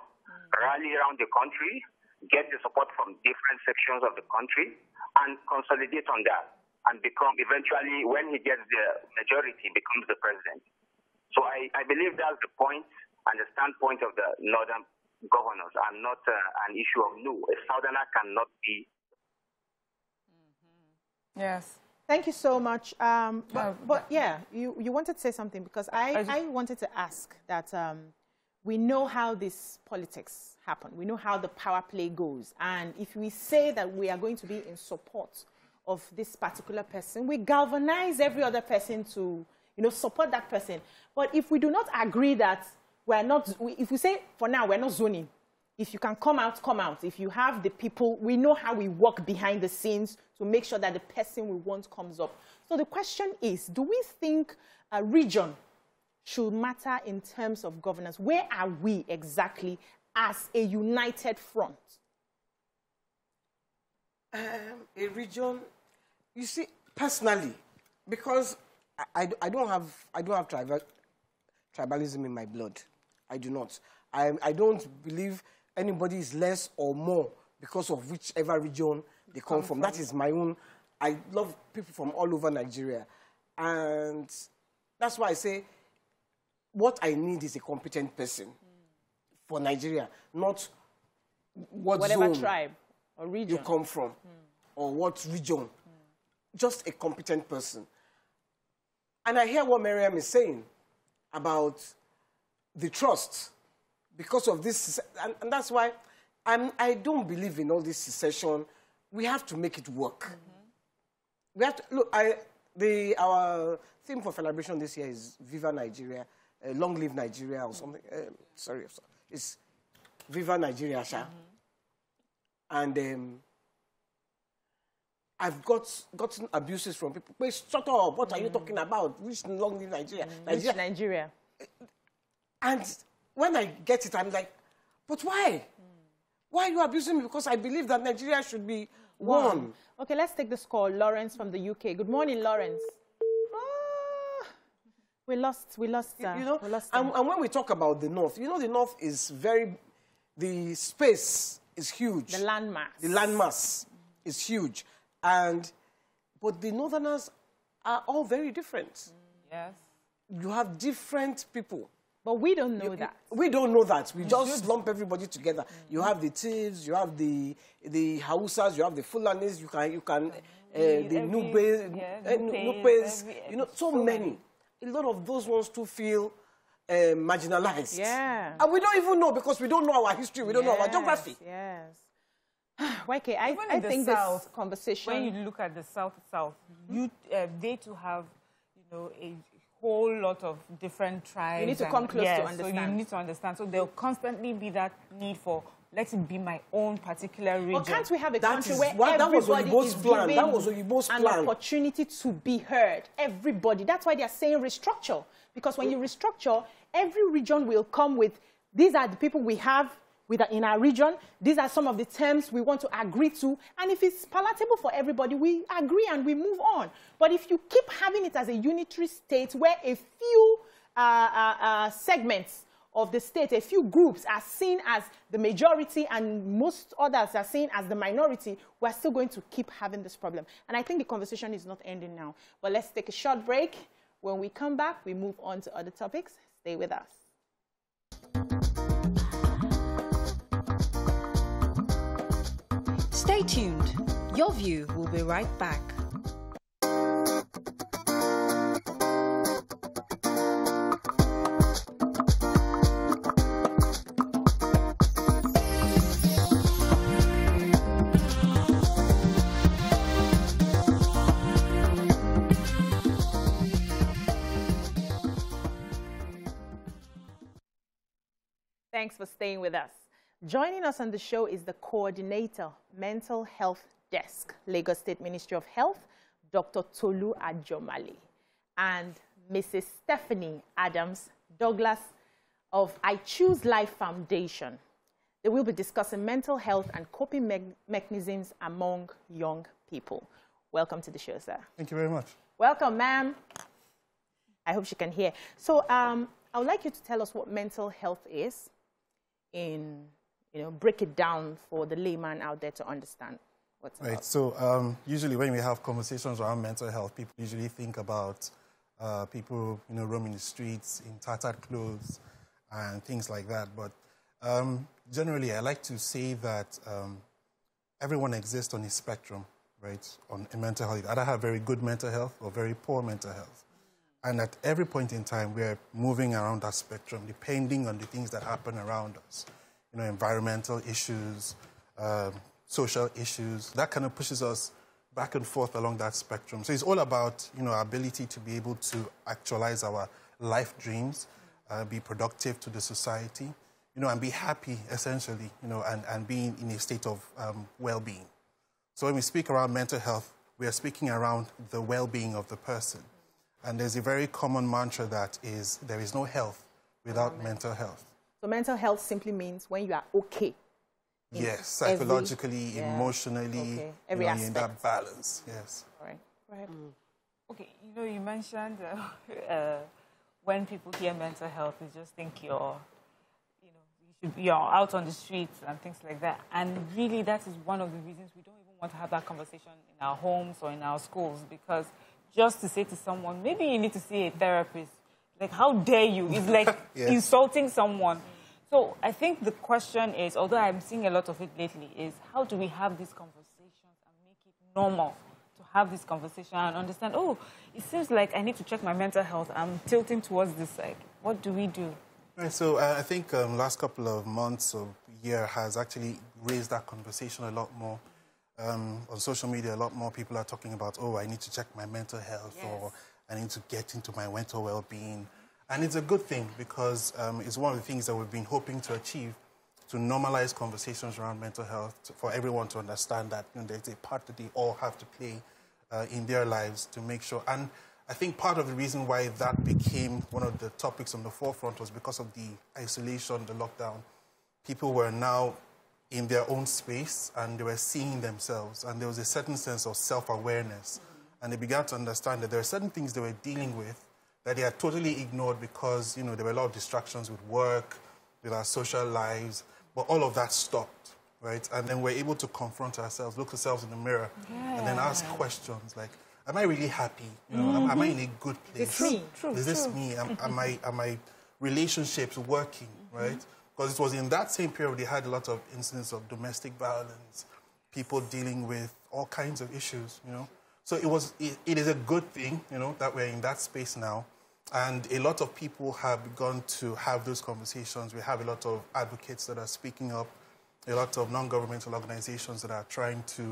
rally around the country, get the support from different sections of the country, and consolidate on that, and become eventually, when he gets the majority, becomes the president. So I believe that's the point and the standpoint of the northern governors, and not an issue of no. A southerner cannot be. Yes. Thank you so much. But yeah, you wanted to say something, because I wanted to ask that we know how this politics happen. We know how the power play goes. And if we say that we are going to be in support of this particular person, we galvanize every other person to, support that person. But if we do not agree that we're not, if we say, for now, we're not zoning, if you can come out, come out. If you have the people, we know how we work behind the scenes to make sure that the person we want comes up. So the question is, do we think a region should matter in terms of governance? Where are we exactly as a united front? A region, you see, personally, because I don't have tribalism in my blood. I do not. I don't believe anybody is less or more because of whichever region they come from. That is my own. I love people from all over Nigeria. And that's why I say what I need is a competent person for Nigeria, not whatever tribe or region you come from or what region. Just a competent person. And I hear what Miriam is saying about the trust because of this. And that's why I don't believe in all this secession. We have to make it work. We have to, look, our theme for celebration this year is Viva Nigeria, Long Live Nigeria or something. Sorry, it's Viva Nigeria, Sha. And I've gotten abuses from people. Wait, shut up. What are you talking about? Which Long Live Nigeria? Which Nigeria? And when I get it, I'm like, but why? Why are you abusing me? Because I believe that Nigeria should be one. Okay, let's take this call. Lawrence from the UK. Good morning, Lawrence. Oh, we lost you know, we lost and when we talk about the North, you know, the North is the space is huge. The landmass. The landmass is huge. But the Northerners are all very different. Yes. You have different people. But we don't know that. We don't know that. We just lump everybody together. You have the thieves, you have the Hausas, you have the Fulanis, you can the Nupes, you know, so many. A lot of those ones too feel marginalized. Yeah. And we don't even know because we don't know our history, we don't know our geography. Yes. Okay, I think South, this conversation... When you look at the South, they too have, you know, a whole lot of different tribes. You need to come close to understand. So you need to understand. So there'll constantly be that need for, let it be my own particular region. Or can't we have a country where that was everybody is plan. given That was Oyibo's an plan. opportunity to be heard? Everybody. That's why they are saying restructure. Because when you restructure, every region will come with, these are the people we have in our region. These are some of the terms we want to agree to. And if it's palatable for everybody, we agree and we move on. But if you keep having it as a unitary state where a few segments of the state, a few groups are seen as the majority and most others are seen as the minority, we're still going to keep having this problem. And I think the conversation is not ending now. But let's take a short break. When we come back, we move on to other topics. Stay with us. Stay tuned. Your View will be right back. Thanks for staying with us. Joining us on the show is the Coordinator, Mental Health Desk, Lagos State Ministry of Health, Dr. Tolu Ajomale, and Mrs. Stephanie Adams Douglas of I Choose Life Foundation. They will be discussing mental health and coping mechanisms among young people. Welcome to the show, sir. Thank you very much. Welcome, ma'am. I hope she can hear. So I would like you to tell us what mental health is break it down for the layman out there to understand what's about. Right, so usually when we have conversations around mental health, people usually think about people, roaming the streets in tattered clothes and things like that. But generally, I like to say that everyone exists on a spectrum, right, on mental health. Either have very good mental health or very poor mental health. And at every point in time, we're moving around that spectrum, depending on the things that happen around us. Environmental issues, social issues. That kind of pushes us back and forth along that spectrum. So it's all about, our ability to be able to actualize our life dreams, be productive to the society, and be happy, essentially, and being in a state of well-being. So when we speak around mental health, we are speaking around the well-being of the person. And there's a very common mantra that is, there is no health without mental health. So mental health simply means when you are okay. Yes, psychologically, emotionally, every aspect. in that balance, yes. Right. Right. Okay, you mentioned when people hear mental health, they just think you're out on the streets and things like that. And really, that is one of the reasons we don't even want to have that conversation in our homes or in our schools, because just to say to someone, maybe you need to see a therapist, like, how dare you? It's like insulting someone. So I think the question is, although I'm seeing a lot of it lately, is how do we have these conversations and make it normal to have this conversation and understand, oh, it seems like I need to check my mental health. I'm tilting towards this side. What do we do? Right, so I think last couple of months or year has actually raised that conversation a lot more. On social media, a lot more people are talking about, oh, I need to check my mental health, or I need to get into my mental well-being. And it's a good thing, because it's one of the things that we've been hoping to achieve, to normalize conversations around mental health, for everyone to understand that there's a part that they all have to play in their lives to make sure. And I think part of the reason why that became one of the topics on the forefront was because of the isolation, the lockdown. People were now in their own space, and they were seeing themselves, and there was a certain sense of self-awareness. And they began to understand that there are certain things they were dealing with that they had totally ignored because, there were a lot of distractions with work, with our social lives, but all of that stopped, right? And then we're able to confront ourselves, look ourselves in the mirror, and then ask questions like, am I really happy? Am I in a good place? Is this me? Are my relationships working, right? Because it was in that same period they had a lot of incidents of domestic violence, people dealing with all kinds of issues, So it is a good thing, that we're in that space now. And a lot of people have begun to have those conversations. We have a lot of advocates that are speaking up, a lot of non-governmental organizations that are trying to,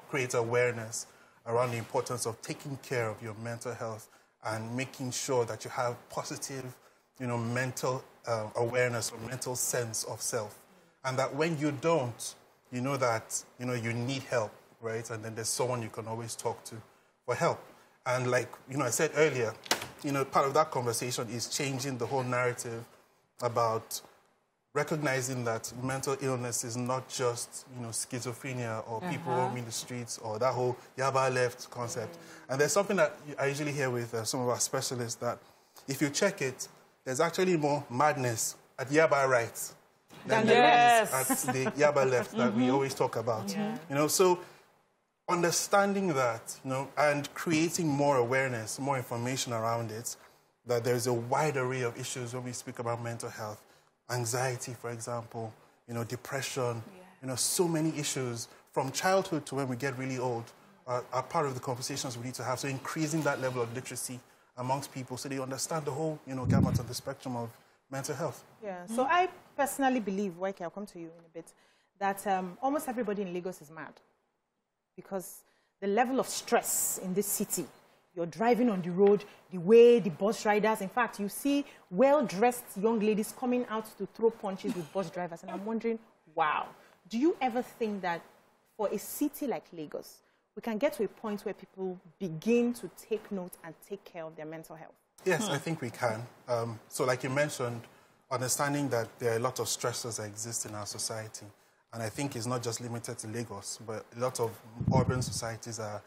create awareness around the importance of taking care of your mental health and making sure that you have positive, mental awareness or mental sense of self. And that when you don't, you know that, you need help, right? And then there's someone you can always talk to for help. And like, I said earlier, part of that conversation is changing the whole narrative about recognizing that mental illness is not just, schizophrenia or people roaming the streets or that whole Yaba left concept. And there's something that I usually hear with some of our specialists, that if you check it, there's actually more madness at Yaba right than there is at the Yaba left that we always talk about. So understanding that, and creating more awareness, more information around it, that there's a wide array of issues when we speak about mental health. Anxiety, for example, depression, so many issues from childhood to when we get really old are part of the conversations we need to have. So increasing that level of literacy amongst people so they understand the whole, gamut of the spectrum of mental health. Yeah, so I personally believe, Waike, I'll come to you in a bit, that almost everybody in Lagos is mad, because the level of stress in this city, you're driving on the road, the way the bus riders, in fact, you see well-dressed young ladies coming out to throw punches with bus drivers. And I'm wondering, wow, do you ever think that for a city like Lagos, we can get to a point where people begin to take note and take care of their mental health? Yes, I think we can. So like you mentioned, understanding that there are a lot of stressors that exist in our society. And I think it's not just limited to Lagos, but a lot of urban societies are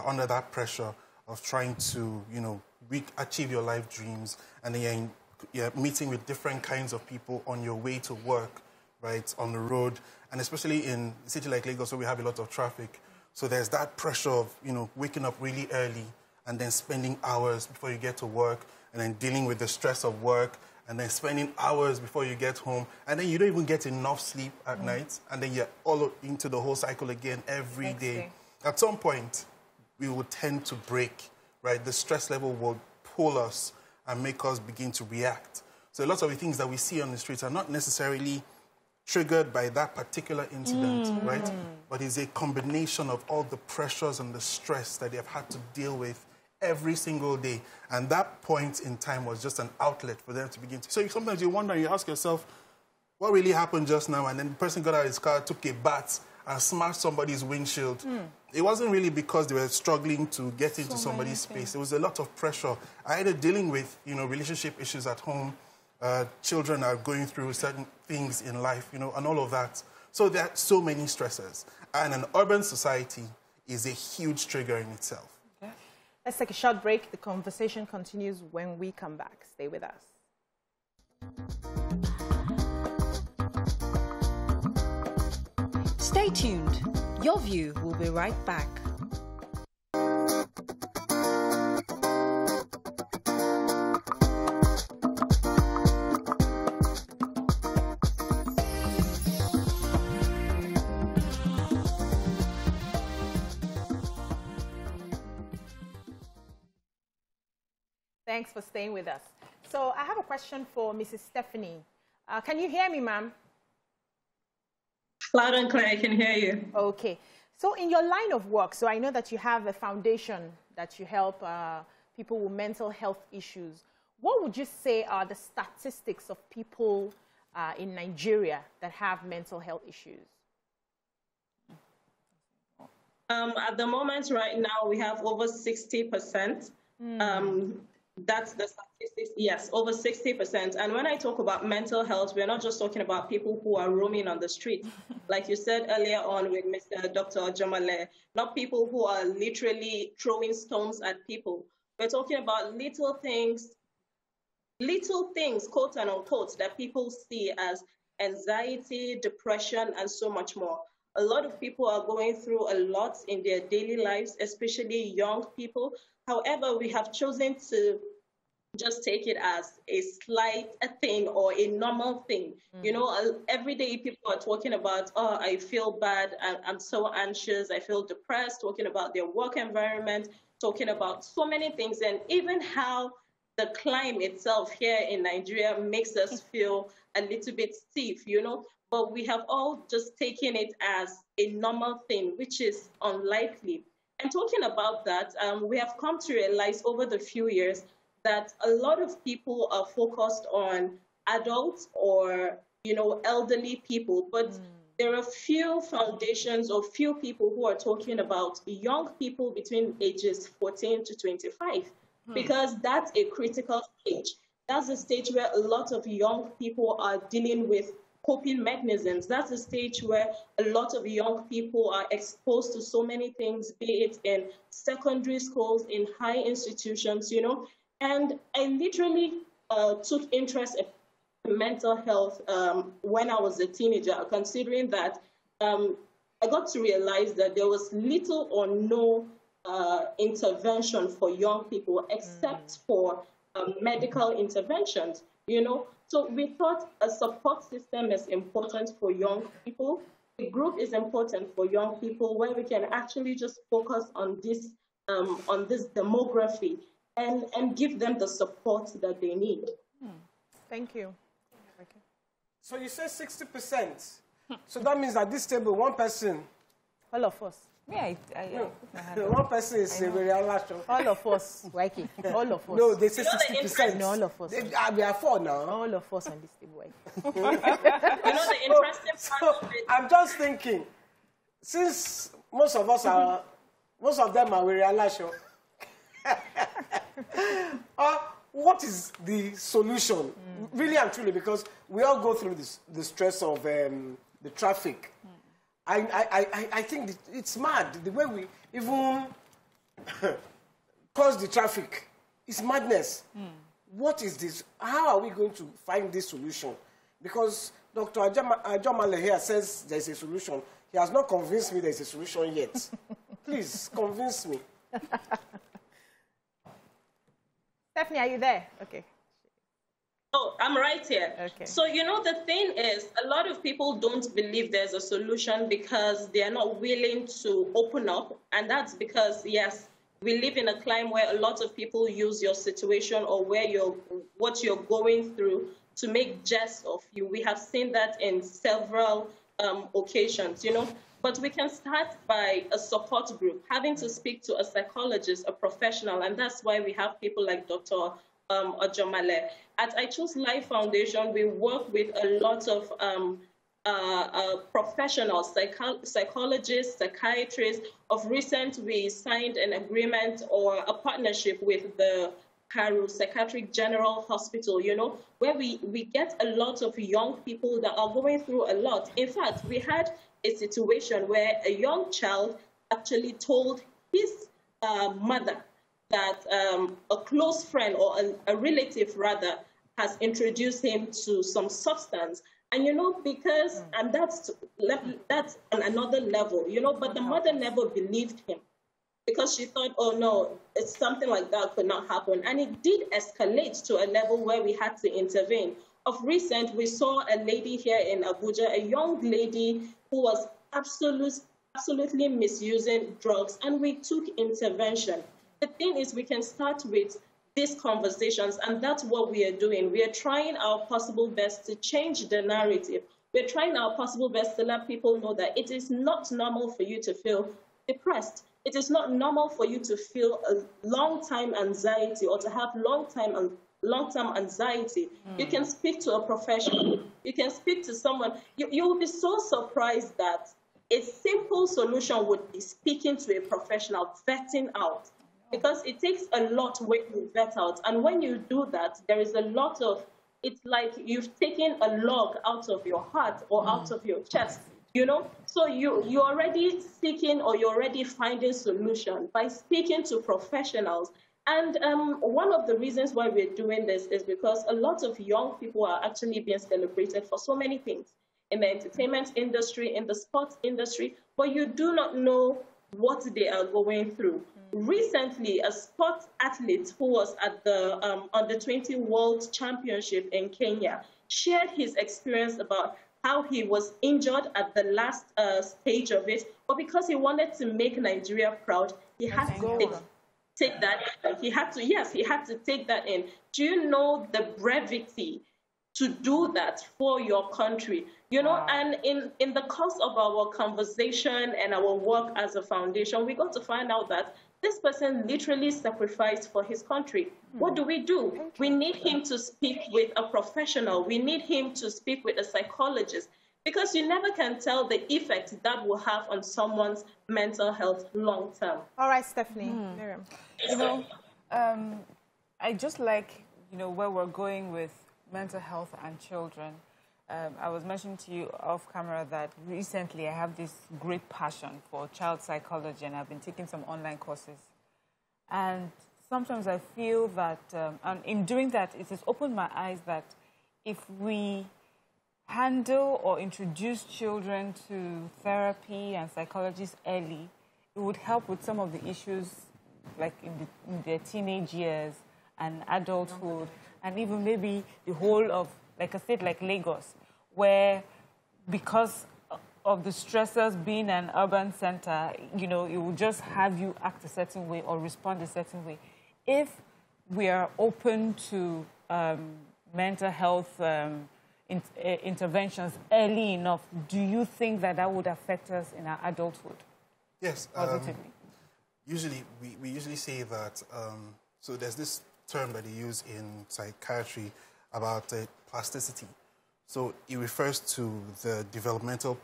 under that pressure of trying to, achieve your life dreams, and then you're meeting with different kinds of people on your way to work, right, on the road, and especially in a city like Lagos where we have a lot of traffic. So there's that pressure of, waking up really early and then spending hours before you get to work, and then dealing with the stress of work, and then spending hours before you get home, and then you don't even get enough sleep at night, and then you're all into the whole cycle again every day. At some point, we will tend to break, right? The stress level will pull us and make us begin to react. So lots of the things that we see on the streets are not necessarily triggered by that particular incident, right? But it's a combination of all the pressures and the stress that they have had to deal with every single day. And that point in time was just an outlet for them to begin to... So sometimes you wonder, you ask yourself, what really happened just now? And then the person got out of his car, took a bat, and smashed somebody's windshield. It wasn't really because they were struggling to get into somebody's space. There was a lot of pressure, either dealing with, relationship issues at home, children are going through certain things in life, and all of that. So there are so many stressors. And an urban society is a huge trigger in itself. Okay. Let's take a short break. The conversation continues when we come back. Stay with us. Stay tuned. Your View will be right back. Thanks for staying with us. So I have a question for Mrs. Stephanie. Can you hear me, ma'am? Loud and clear, I can hear you. Okay. So in your line of work, so I know that you have a foundation that you help people with mental health issues. What would you say are the statistics of people in Nigeria that have mental health issues? At the moment, right now, we have over 60%. That's the statistics, yes, over 60%. And when I talk about mental health, we're not just talking about people who are roaming on the street. Like you said earlier on with Dr. Ajomale, not people who are literally throwing stones at people. We're talking about little things, quote and unquote, that people see as anxiety, depression, and so much more. A lot of people are going through a lot in their daily lives, especially young people. However, we have chosen to just take it as a slight thing or a normal thing. You know, every day people are talking about, oh, I feel bad, I'm so anxious, I feel depressed, talking about their work environment, talking about so many things, and even how the climate itself here in Nigeria makes us feel a little bit stiff, you know. But we have all just taken it as a normal thing, which is unlikely. And talking about that, we have come to realize over the few years that a lot of people are focused on adults or, you know, elderly people. But there are few foundations or few people who are talking about young people between ages 14 to 25, because that's a critical stage. That's a stage where a lot of young people are dealing with coping mechanisms. That's a stage where a lot of young people are exposed to so many things, be it in secondary schools, in high institutions, you know. And I literally took interest in mental health when I was a teenager, considering that I got to realize that there was little or no intervention for young people except for medical interventions, you know. So we thought a support system is important for young people. A group is important for young people where we can actually just focus on this demography and give them the support that they need. Thank you. Okay. So you say 60%. So that means at this table, one person. All of us. Yeah, one person is a very large. All of us, Waiki. All of us. No, they say 60%. No, all of us. We are 4 now. All of us on this table, Waiki. You know, the interesting part of it. I'm just thinking, since most of them are very large, what is the solution? Really and truly, because we all go through the stress of the traffic. I think it's mad, the way we even cause the traffic. It's madness. What is this? How are we going to find this solution? Because Dr. Ajomale here says there's a solution. He has not convinced me there's a solution yet. Please, convince me. Stephanie, are you there? Okay. Oh, I'm right here. Okay. So, you know, the thing is, a lot of people don't believe there's a solution because they are not willing to open up. And that's because, yes, we live in a climate where a lot of people use your situation or what you're going through to make jest of you. We have seen that in several occasions, you know. But we can start by a support group, having to speak to a psychologist, a professional, and that's why we have people like Dr. Ajomale. At I Choose Life Foundation, we work with a lot of professionals, psychologists, psychiatrists. Of recent, we signed an agreement or a partnership with the Cairo Psychiatric General Hospital, you know, where we get a lot of young people that are going through a lot. In fact, we had a situation where a young child actually told his mother that a close friend or a relative rather has introduced him to some substance. And, you know, because, and that's on another level, you know, but the mother never believed him because she thought, oh, no, it's something like that could not happen. And it did escalate to a level where we had to intervene. Of recent, we saw a lady here in Abuja, a young lady who was absolutely misusing drugs, and we took intervention. The thing is, we can start with these conversations, and that's what we are doing. We are trying our possible best to change the narrative. We're trying our possible best to let people know that it is not normal for you to feel depressed. It is not normal for you to feel a long-time anxiety or to have long-term anxiety. You can speak to a professional. You can speak to someone. You will be so surprised that a simple solution would be speaking to a professional, vetting out. Because it takes a lot when you vet out. And when you do that, there is a lot of, it's like you've taken a log out of your heart or out of your chest, you know? So you're already seeking or you're already finding solution by speaking to professionals. And one of the reasons why we're doing this is because a lot of young people are actually being celebrated for so many things in the entertainment industry, in the sports industry, but you do not know what they are going through. Recently, a sports athlete who was at the Under-20 World Championship in Kenya shared his experience about how he was injured at the last stage of it, but because he wanted to make Nigeria proud, he had to take that. He had to take that in. Do you know the brevity to do that for your country? You know, and in the course of our conversation and our work as a foundation, we got to find out that this person literally sacrificed for his country. What do? We need him to speak with a professional. We need him to speak with a psychologist, because you never can tell the effect that will have on someone's mental health long term. All right, Stephanie. Miriam. You know, I just like, you know, where we're going with mental health and children. I was mentioning to you off camera that recently I have this great passion for child psychology, and I've been taking some online courses. And sometimes I feel that, and in doing that, it has opened my eyes that if we handle or introduce children to therapy and psychologists early, it would help with some of the issues like in their teenage years and adulthood, and even maybe the whole of, like a state like Lagos, where because of the stressors being an urban center, you know, it will just have you act a certain way or respond a certain way. If we are open to mental health interventions early enough, do you think that that would affect us in our adulthood? Yes. Positively. Usually, we usually say that, so there's this term that they use in psychiatry about plasticity. So it refers to the developmental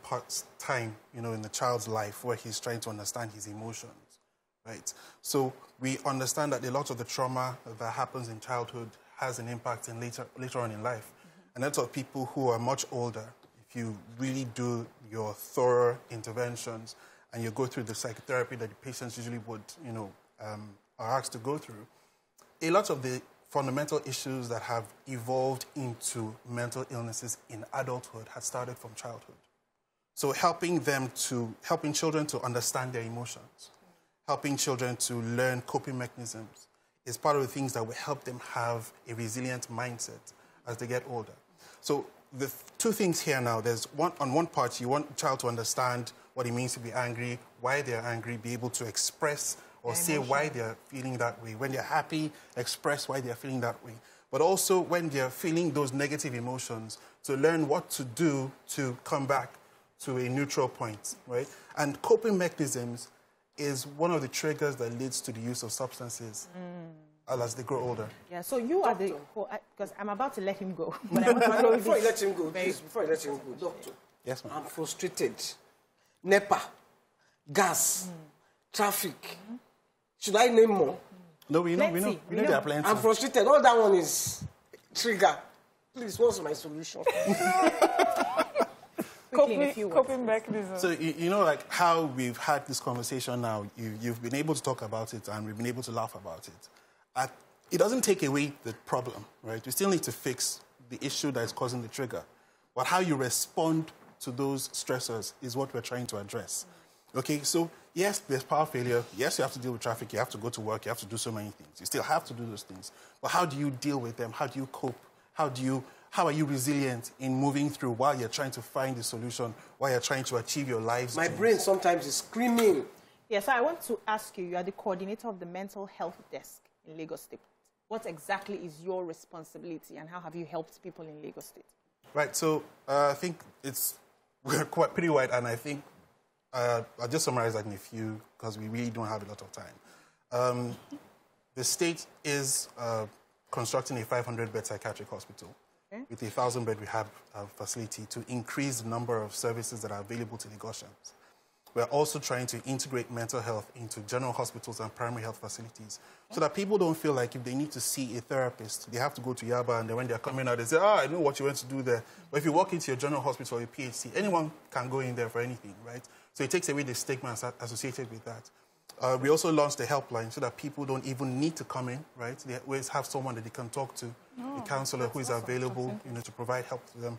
time, you know, in the child's life where he's trying to understand his emotions, right? So we understand that a lot of the trauma that happens in childhood has an impact in later on in life. And that's of people who are much older. If you really do your thorough interventions and you go through the psychotherapy that the patients usually would, you know, are asked to go through, a lot of the fundamental issues that have evolved into mental illnesses in adulthood had started from childhood. So helping children to understand their emotions, helping children to learn coping mechanisms is part of the things that will help them have a resilient mindset as they get older. So the two things here now, there's one, on one part, you want the child to understand what it means to be angry, why they're angry, be able to express or say why they're feeling that way. When they're happy, express why they're feeling that way. But also when they're feeling those negative emotions, to learn what to do to come back to a neutral point, right? And coping mechanisms is one of the triggers that leads to the use of substances as they grow older. Yeah, so you are the... Because I'm about to let him go. But before you let him go, doctor. Yes, ma'am. I'm frustrated. NEPA, gas, traffic. Should I name more? No, we know there are plenty. I'm frustrated. All that one is trigger. Please, what's my solution? Coping mechanism. So, you know, like how we've had this conversation now, you've been able to talk about it and we've been able to laugh about it. It doesn't take away the problem, right? We still need to fix the issue that is causing the trigger. But how you respond to those stressors is what we're trying to address. Okay, so yes, there's power failure. Yes, you have to deal with traffic. You have to go to work. You have to do so many things. You still have to do those things. But how do you deal with them? How do you cope? How are you resilient in moving through while you're trying to find the solution, while you're trying to achieve your life's My dreams? brain sometimes is screaming. Yes, I want to ask you, you are the coordinator of the mental health desk in Lagos State. What exactly is your responsibility and how have you helped people in Lagos State? Right, so I think we're quite pretty wide, and I think I'll just summarize that in a few because we really don't have a lot of time. The state is constructing a 500-bed psychiatric hospital with a 1,000-bed rehab facility to increase the number of services that are available to Lagosians. We're also trying to integrate mental health into general hospitals and primary health facilities so that people don't feel like if they need to see a therapist, they have to go to Yaba, and then when they're coming out, they say, I know what you went to do there. But if you walk into your general hospital or your PHC, anyone can go in there for anything, right? So it takes away the stigma associated with that. We also launched a helpline so that people don't even need to come in, right? They always have someone that they can talk to, a counselor who is available, to provide help to them.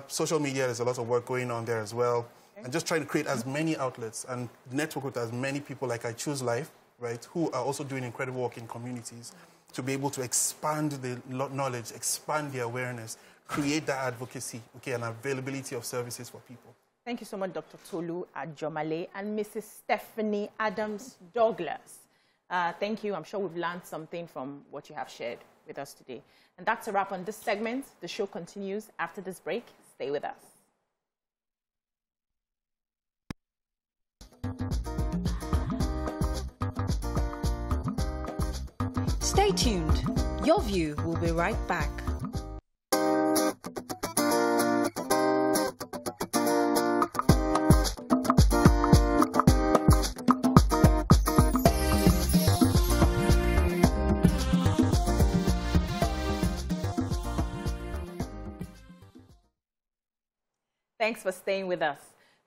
Social media, there's a lot of work going on there as well. And just trying to create as many outlets and network with as many people like I Choose Life, right, who are also doing incredible work in communities to be able to expand the knowledge, expand the awareness, create that advocacy, and availability of services for people. Thank you so much, Dr. Tolu Ajomale and Mrs. Stephanie Adams-Douglas. Thank you. I'm sure we've learned something from what you have shared with us today. And that's a wrap on this segment. The show continues after this break. Stay with us. Stay tuned. Your View will be right back. Thanks for staying with us.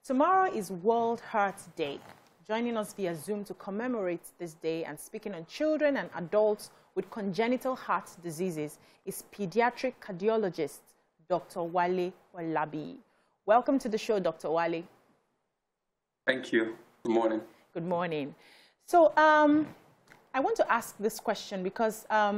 Tomorrow is World Heart Day. Joining us via Zoom to commemorate this day and speaking on children and adults with congenital heart diseases is pediatric cardiologist Dr. Wale Olabi. Welcome to the show, Dr. Wale. Thank you. Good morning. Good morning. So I want to ask this question because a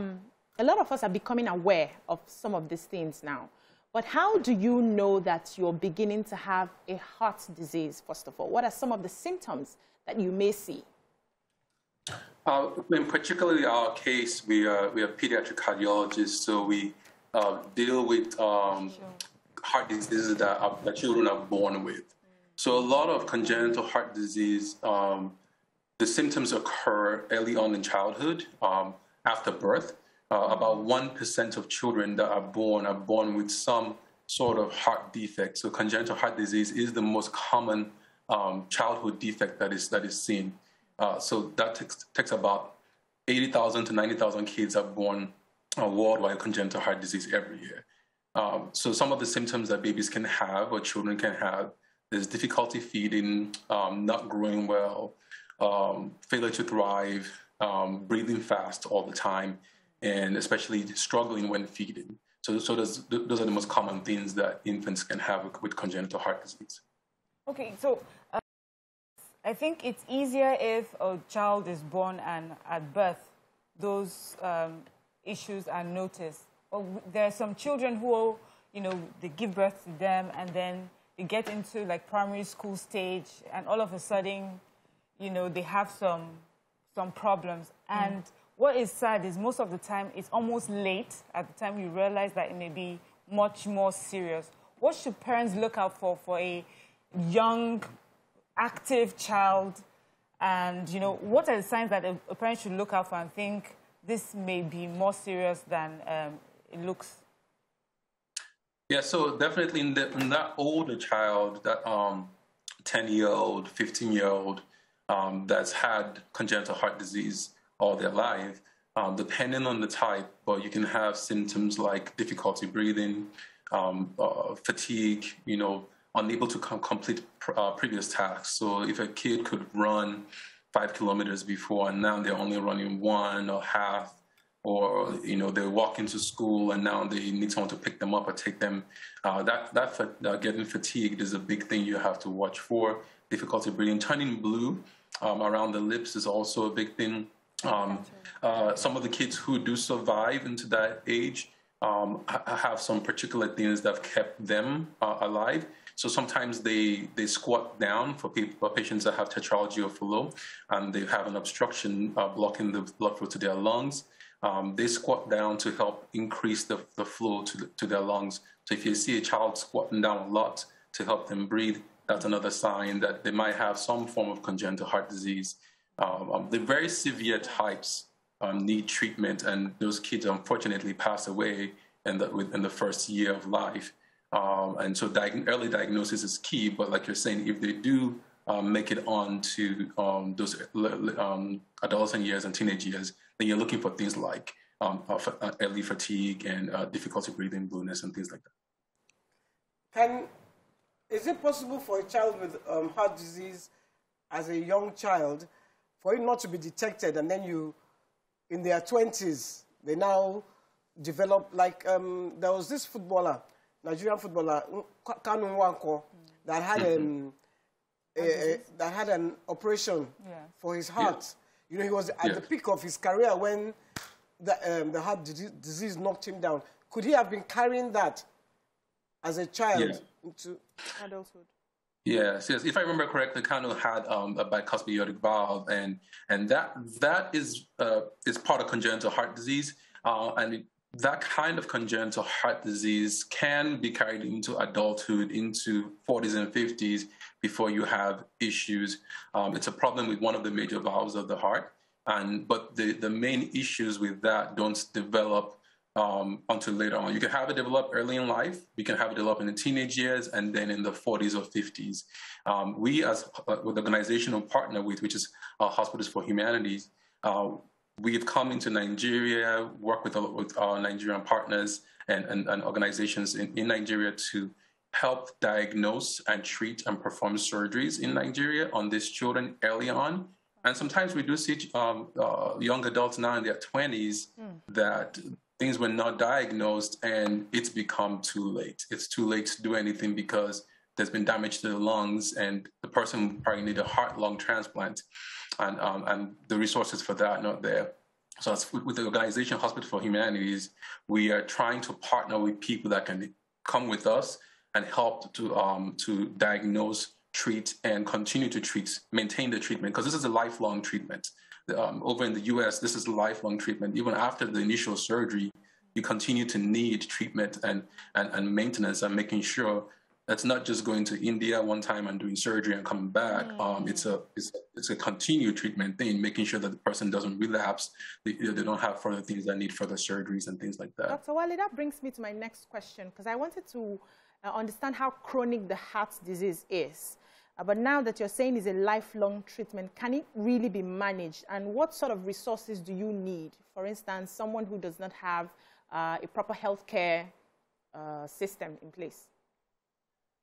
lot of us are becoming aware of some of these things now. But how do you know that you're beginning to have a heart disease, first of all? What are some of the symptoms that you may see? In particularly our case, we are pediatric cardiologists, so we deal with heart diseases that children are born with. So a lot of congenital heart disease, the symptoms occur early on in childhood, after birth. About 1% of children that are born with some sort of heart defect. So congenital heart disease is the most common childhood defect that is seen. So that takes about 80,000 to 90,000 kids are born worldwide with congenital heart disease every year. So some of the symptoms that babies can have or children can have is difficulty feeding, not growing well, failure to thrive, breathing fast all the time, and especially struggling when feeding. So those are the most common things that infants can have with congenital heart disease. Okay, so I think it's easier if a child is born and at birth those issues are noticed. There are some children who, they give birth to them and then they get into like primary school stage and all of a sudden, they have some problems. And what is sad is most of the time it's almost late at the time you realize that it may be much more serious. What should parents look out for a young, active child? And, what are the signs that a parent should look out for and think this may be more serious than it looks? Yeah, so definitely in that older child, that 10-year-old, 15-year-old that's had congenital heart disease, all their life, depending on the type, but you can have symptoms like difficulty breathing, fatigue, unable to complete previous tasks. So if a kid could run 5 kilometers before and now they're only running 1 or half, or they walk into school and now they need someone to pick them up or take them, getting fatigued is a big thing you have to watch for. Difficulty breathing, turning blue around the lips is also a big thing. Some of the kids who do survive into that age have some particular things that have kept them alive. So sometimes they squat down for patients that have tetralogy or Fallot, and they have an obstruction blocking the blood flow to their lungs. They squat down to help increase the flow to their lungs. So if you see a child squatting down a lot to help them breathe, that's another sign that they might have some form of congenital heart disease. The very severe types need treatment, and those kids unfortunately pass away within the first year of life. And so early diagnosis is key, but like you're saying, if they do make it on to those adolescent years and teenage years, then you're looking for things like early fatigue and difficulty breathing, blueness, and things like that. Is it possible for a child with heart disease as a young child for it not to be detected, and then in their 20s, they now develop, like there was this footballer, Nigerian footballer, Kanu Nwankwo, that had an operation for his heart. Yeah. He was at the peak of his career when the heart disease knocked him down. Could he have been carrying that as a child into adulthood? Yes. If I remember correctly, Kanu had a bicuspid aortic valve, and that is part of congenital heart disease, that kind of congenital heart disease can be carried into adulthood, into 40s and 50s, before you have issues. It's a problem with one of the major valves of the heart, but the main issues with that don't develop until later on. You can have it develop early in life, you can have it develop in the teenage years, and then in the 40s or 50s. We, as with the organization we partner with, which is Hospitals for Humanities, we've come into Nigeria, work with our Nigerian partners and organizations in Nigeria to help diagnose and treat and perform surgeries in Nigeria on these children early on. And sometimes we do see young adults now in their 20s that things were not diagnosed and it's become too late. It's too late to do anything because there's been damage to the lungs and the person probably need a heart-lung transplant. And the resources for that are not there. So with the organization Hospital for Humanities, we are trying to partner with people that can come with us and help to diagnose, treat, and continue to treat, maintain the treatment, because this is a lifelong treatment. Over in the US, this is a lifelong treatment. Even after the initial surgery, you continue to need treatment and maintenance and making sure that's not just going to India one time and doing surgery and coming back. It's a continued treatment thing, making sure that the person doesn't relapse. They don't have further things that need further surgeries and things like that. Dr. Wale, that brings me to my next question, because I wanted to understand how chronic the heart disease is. But now that you're saying it's a lifelong treatment, can it really be managed? And what sort of resources do you need? For instance, someone who does not have a proper healthcare system in place.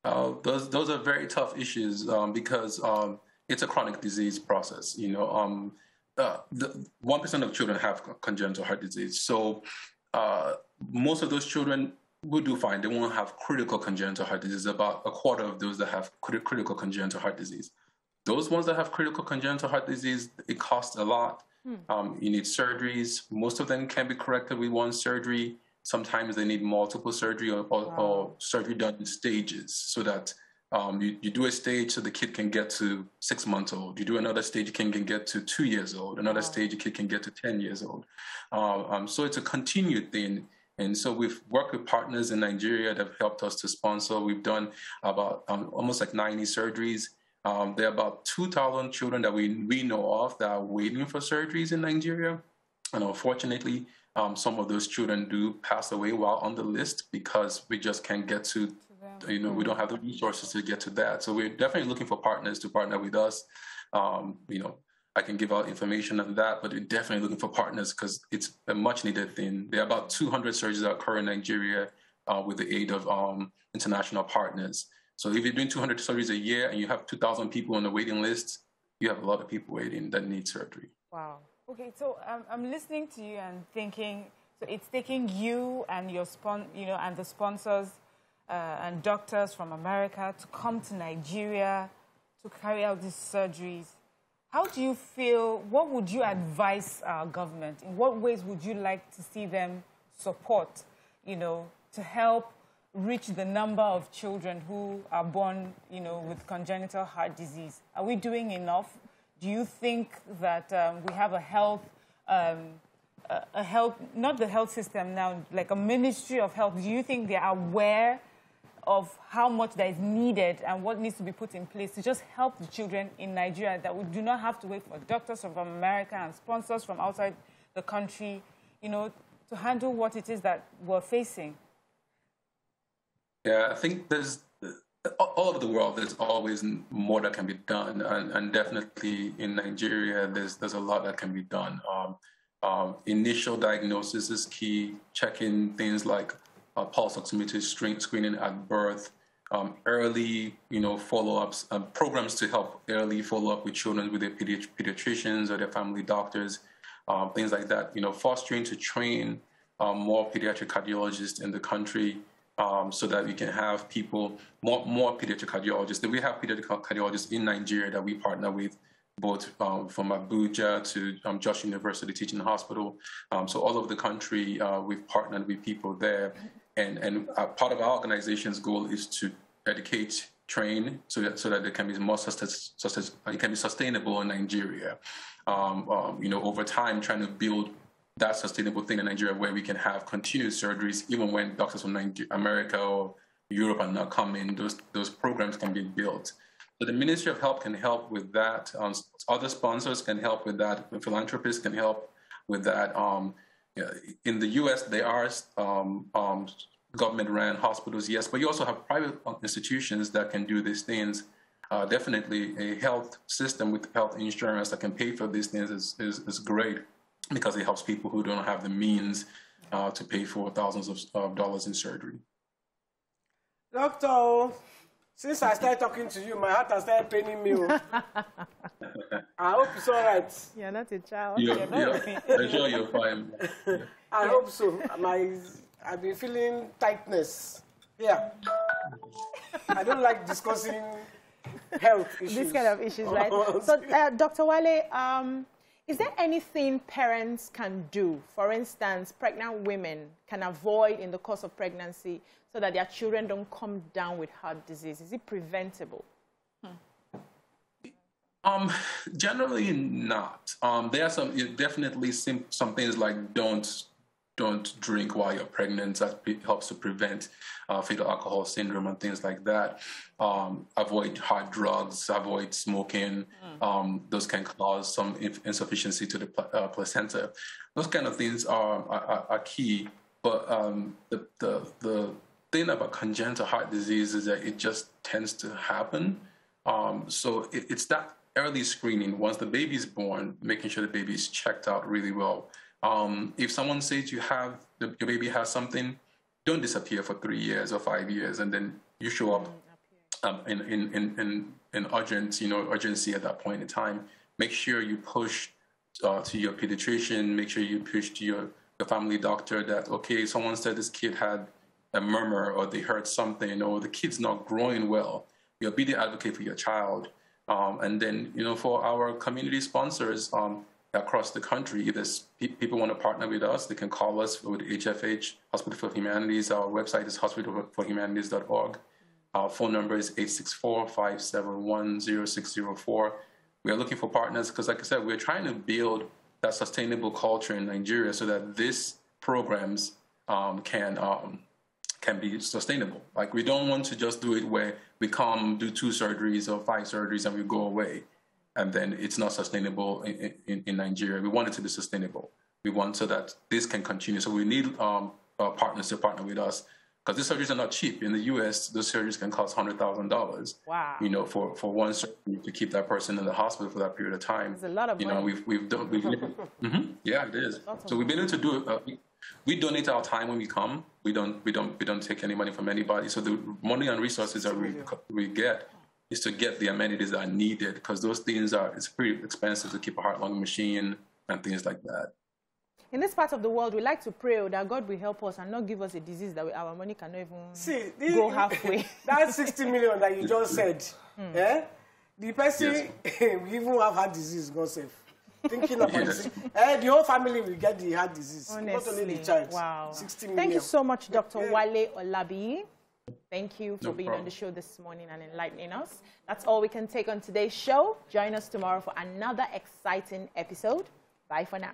Those are very tough issues because it's a chronic disease process. 1% of children have congenital heart disease. So most of those children will do fine. They won't have critical congenital heart disease. About a quarter of those that have critical congenital heart disease. Those ones that have critical congenital heart disease, it costs a lot. You need surgeries. Most of them can be corrected with one surgery. Sometimes they need multiple surgery or surgery done in stages, so that you do a stage so the kid can get to 6 months old. You do another stage, the kid can get to 2 years old. Another stage, the kid can get to 10 years old. So it's a continued thing. And so we've worked with partners in Nigeria that have helped us to sponsor. We've done about almost like 90 surgeries. There are about 2,000 children that we know of that are waiting for surgeries in Nigeria. And unfortunately, some of those children do pass away while on the list because we just can't get to we don't have the resources to get to that. So we're definitely looking for partners to partner with us. I can give out information on that, but we're definitely looking for partners because it's a much needed thing. There are about 200 surgeries that occur in Nigeria with the aid of international partners. So if you're doing 200 surgeries a year and you have 2,000 people on the waiting list, you have a lot of people waiting that need surgery. Wow. Okay, so I'm listening to you and thinking, so it's taking you and your and the sponsors and doctors from America to come to Nigeria to carry out these surgeries. How do you feel? What would you advise our government? In what ways would you like to see them support, to help reach the number of children who are born, with congenital heart disease? Are we doing enough? Do you think that we have a health, not the health system now, like a Ministry of Health? Do you think they are aware of how much that is needed and what needs to be put in place to just help the children in Nigeria, that we do not have to wait for doctors from America and sponsors from outside the country, to handle what it is that we're facing? Yeah, I think there's, all over the world, there's always more that can be done. And definitely in Nigeria, there's a lot that can be done. Initial diagnosis is key, checking things like pulse oximeter screening at birth, early, follow-ups, programs to help early follow-up with children with their pediatricians or their family doctors, things like that. Fostering to train more pediatric cardiologists in the country so that we can have people, more pediatric cardiologists. We have pediatric cardiologists in Nigeria that we partner with, both from Abuja to Josh University Teaching Hospital. So all over the country, we've partnered with people there. And part of our organization's goal is to educate, train, so that it can be more it can be sustainable in Nigeria. Over time, trying to build that sustainable thing in Nigeria where we can have continuous surgeries, even when doctors from America or Europe are not coming. Those programs can be built. So the Ministry of Health can help with that. Other sponsors can help with that. Philanthropists can help with that. In the U.S., there are government-run hospitals, yes, but you also have private institutions that can do these things. Definitely a health system with health insurance that can pay for these things is great, because it helps people who don't have the means to pay for thousands of dollars in surgery. Doctor, since I started talking to you, my heart has started paining me. I hope it's all right. You're not a child. I'm sure you're fine. I hope so. I've been feeling tightness. Yeah. I don't like discussing health issues. This kind of issues, right? So, Dr. Wale, is there anything parents can do? For instance, pregnant women can avoid in the course of pregnancy so that their children don't come down with heart disease. Is it preventable? Generally not. There are definitely some things like don't drink while you're pregnant. That helps to prevent fetal alcohol syndrome and things like that. Avoid hard drugs, avoid smoking. Those can cause some insufficiency to the placenta. Those kind of things are key. But the thing about congenital heart disease is that it just tends to happen. So it's that early screening. Once the baby is born, making sure the baby is checked out really well. If someone says your baby has something, don't disappear for 3 years or 5 years, and then you show up in urgency at that point in time. Make sure you push to your pediatrician. Make sure you push to your family doctor that, okay, someone said this kid had a murmur, or they heard something, or the kid's not growing well. You'll be the advocate for your child. And then, for our community sponsors across the country, if there's people want to partner with us, they can call us with HFH, Hospital for Humanities. Our website is hospitalforhumanities.org. Our phone number is 864-571-0604. We are looking for partners because, like I said, we're trying to build that sustainable culture in Nigeria so that these programs can be sustainable. Like, we don't want to just do it where we come, do 2 surgeries or 5 surgeries, and we go away, and then it's not sustainable in Nigeria. We want it to be sustainable. We want so that this can continue. So we need partners to partner with us. because these surgeries are not cheap. In the U.S., those surgeries can cost $100,000. Wow. You know, for one surgery to keep that person in the hospital for that period of time. It's a lot of money. Yeah, it is. So we've been able to do it. We donate our time when we come. We don't take any money from anybody. So the money and resources that we get is to get the amenities that are needed, because those things it's pretty expensive to keep a heart-lung machine and things like that. In this part of the world, we like to pray that God will help us and not give us a disease that our money cannot even go halfway. That 60 million that you just said, the person will even have heart disease, God save. Thinking about this, the whole family will get the heart disease, honestly, not only the child. Wow. 60 million. Thank you so much, Dr. Wale Olabi. Thank you for being problem. on the show this morning and enlightening us. That's all we can take on today's show. Join us tomorrow for another exciting episode. Bye for now.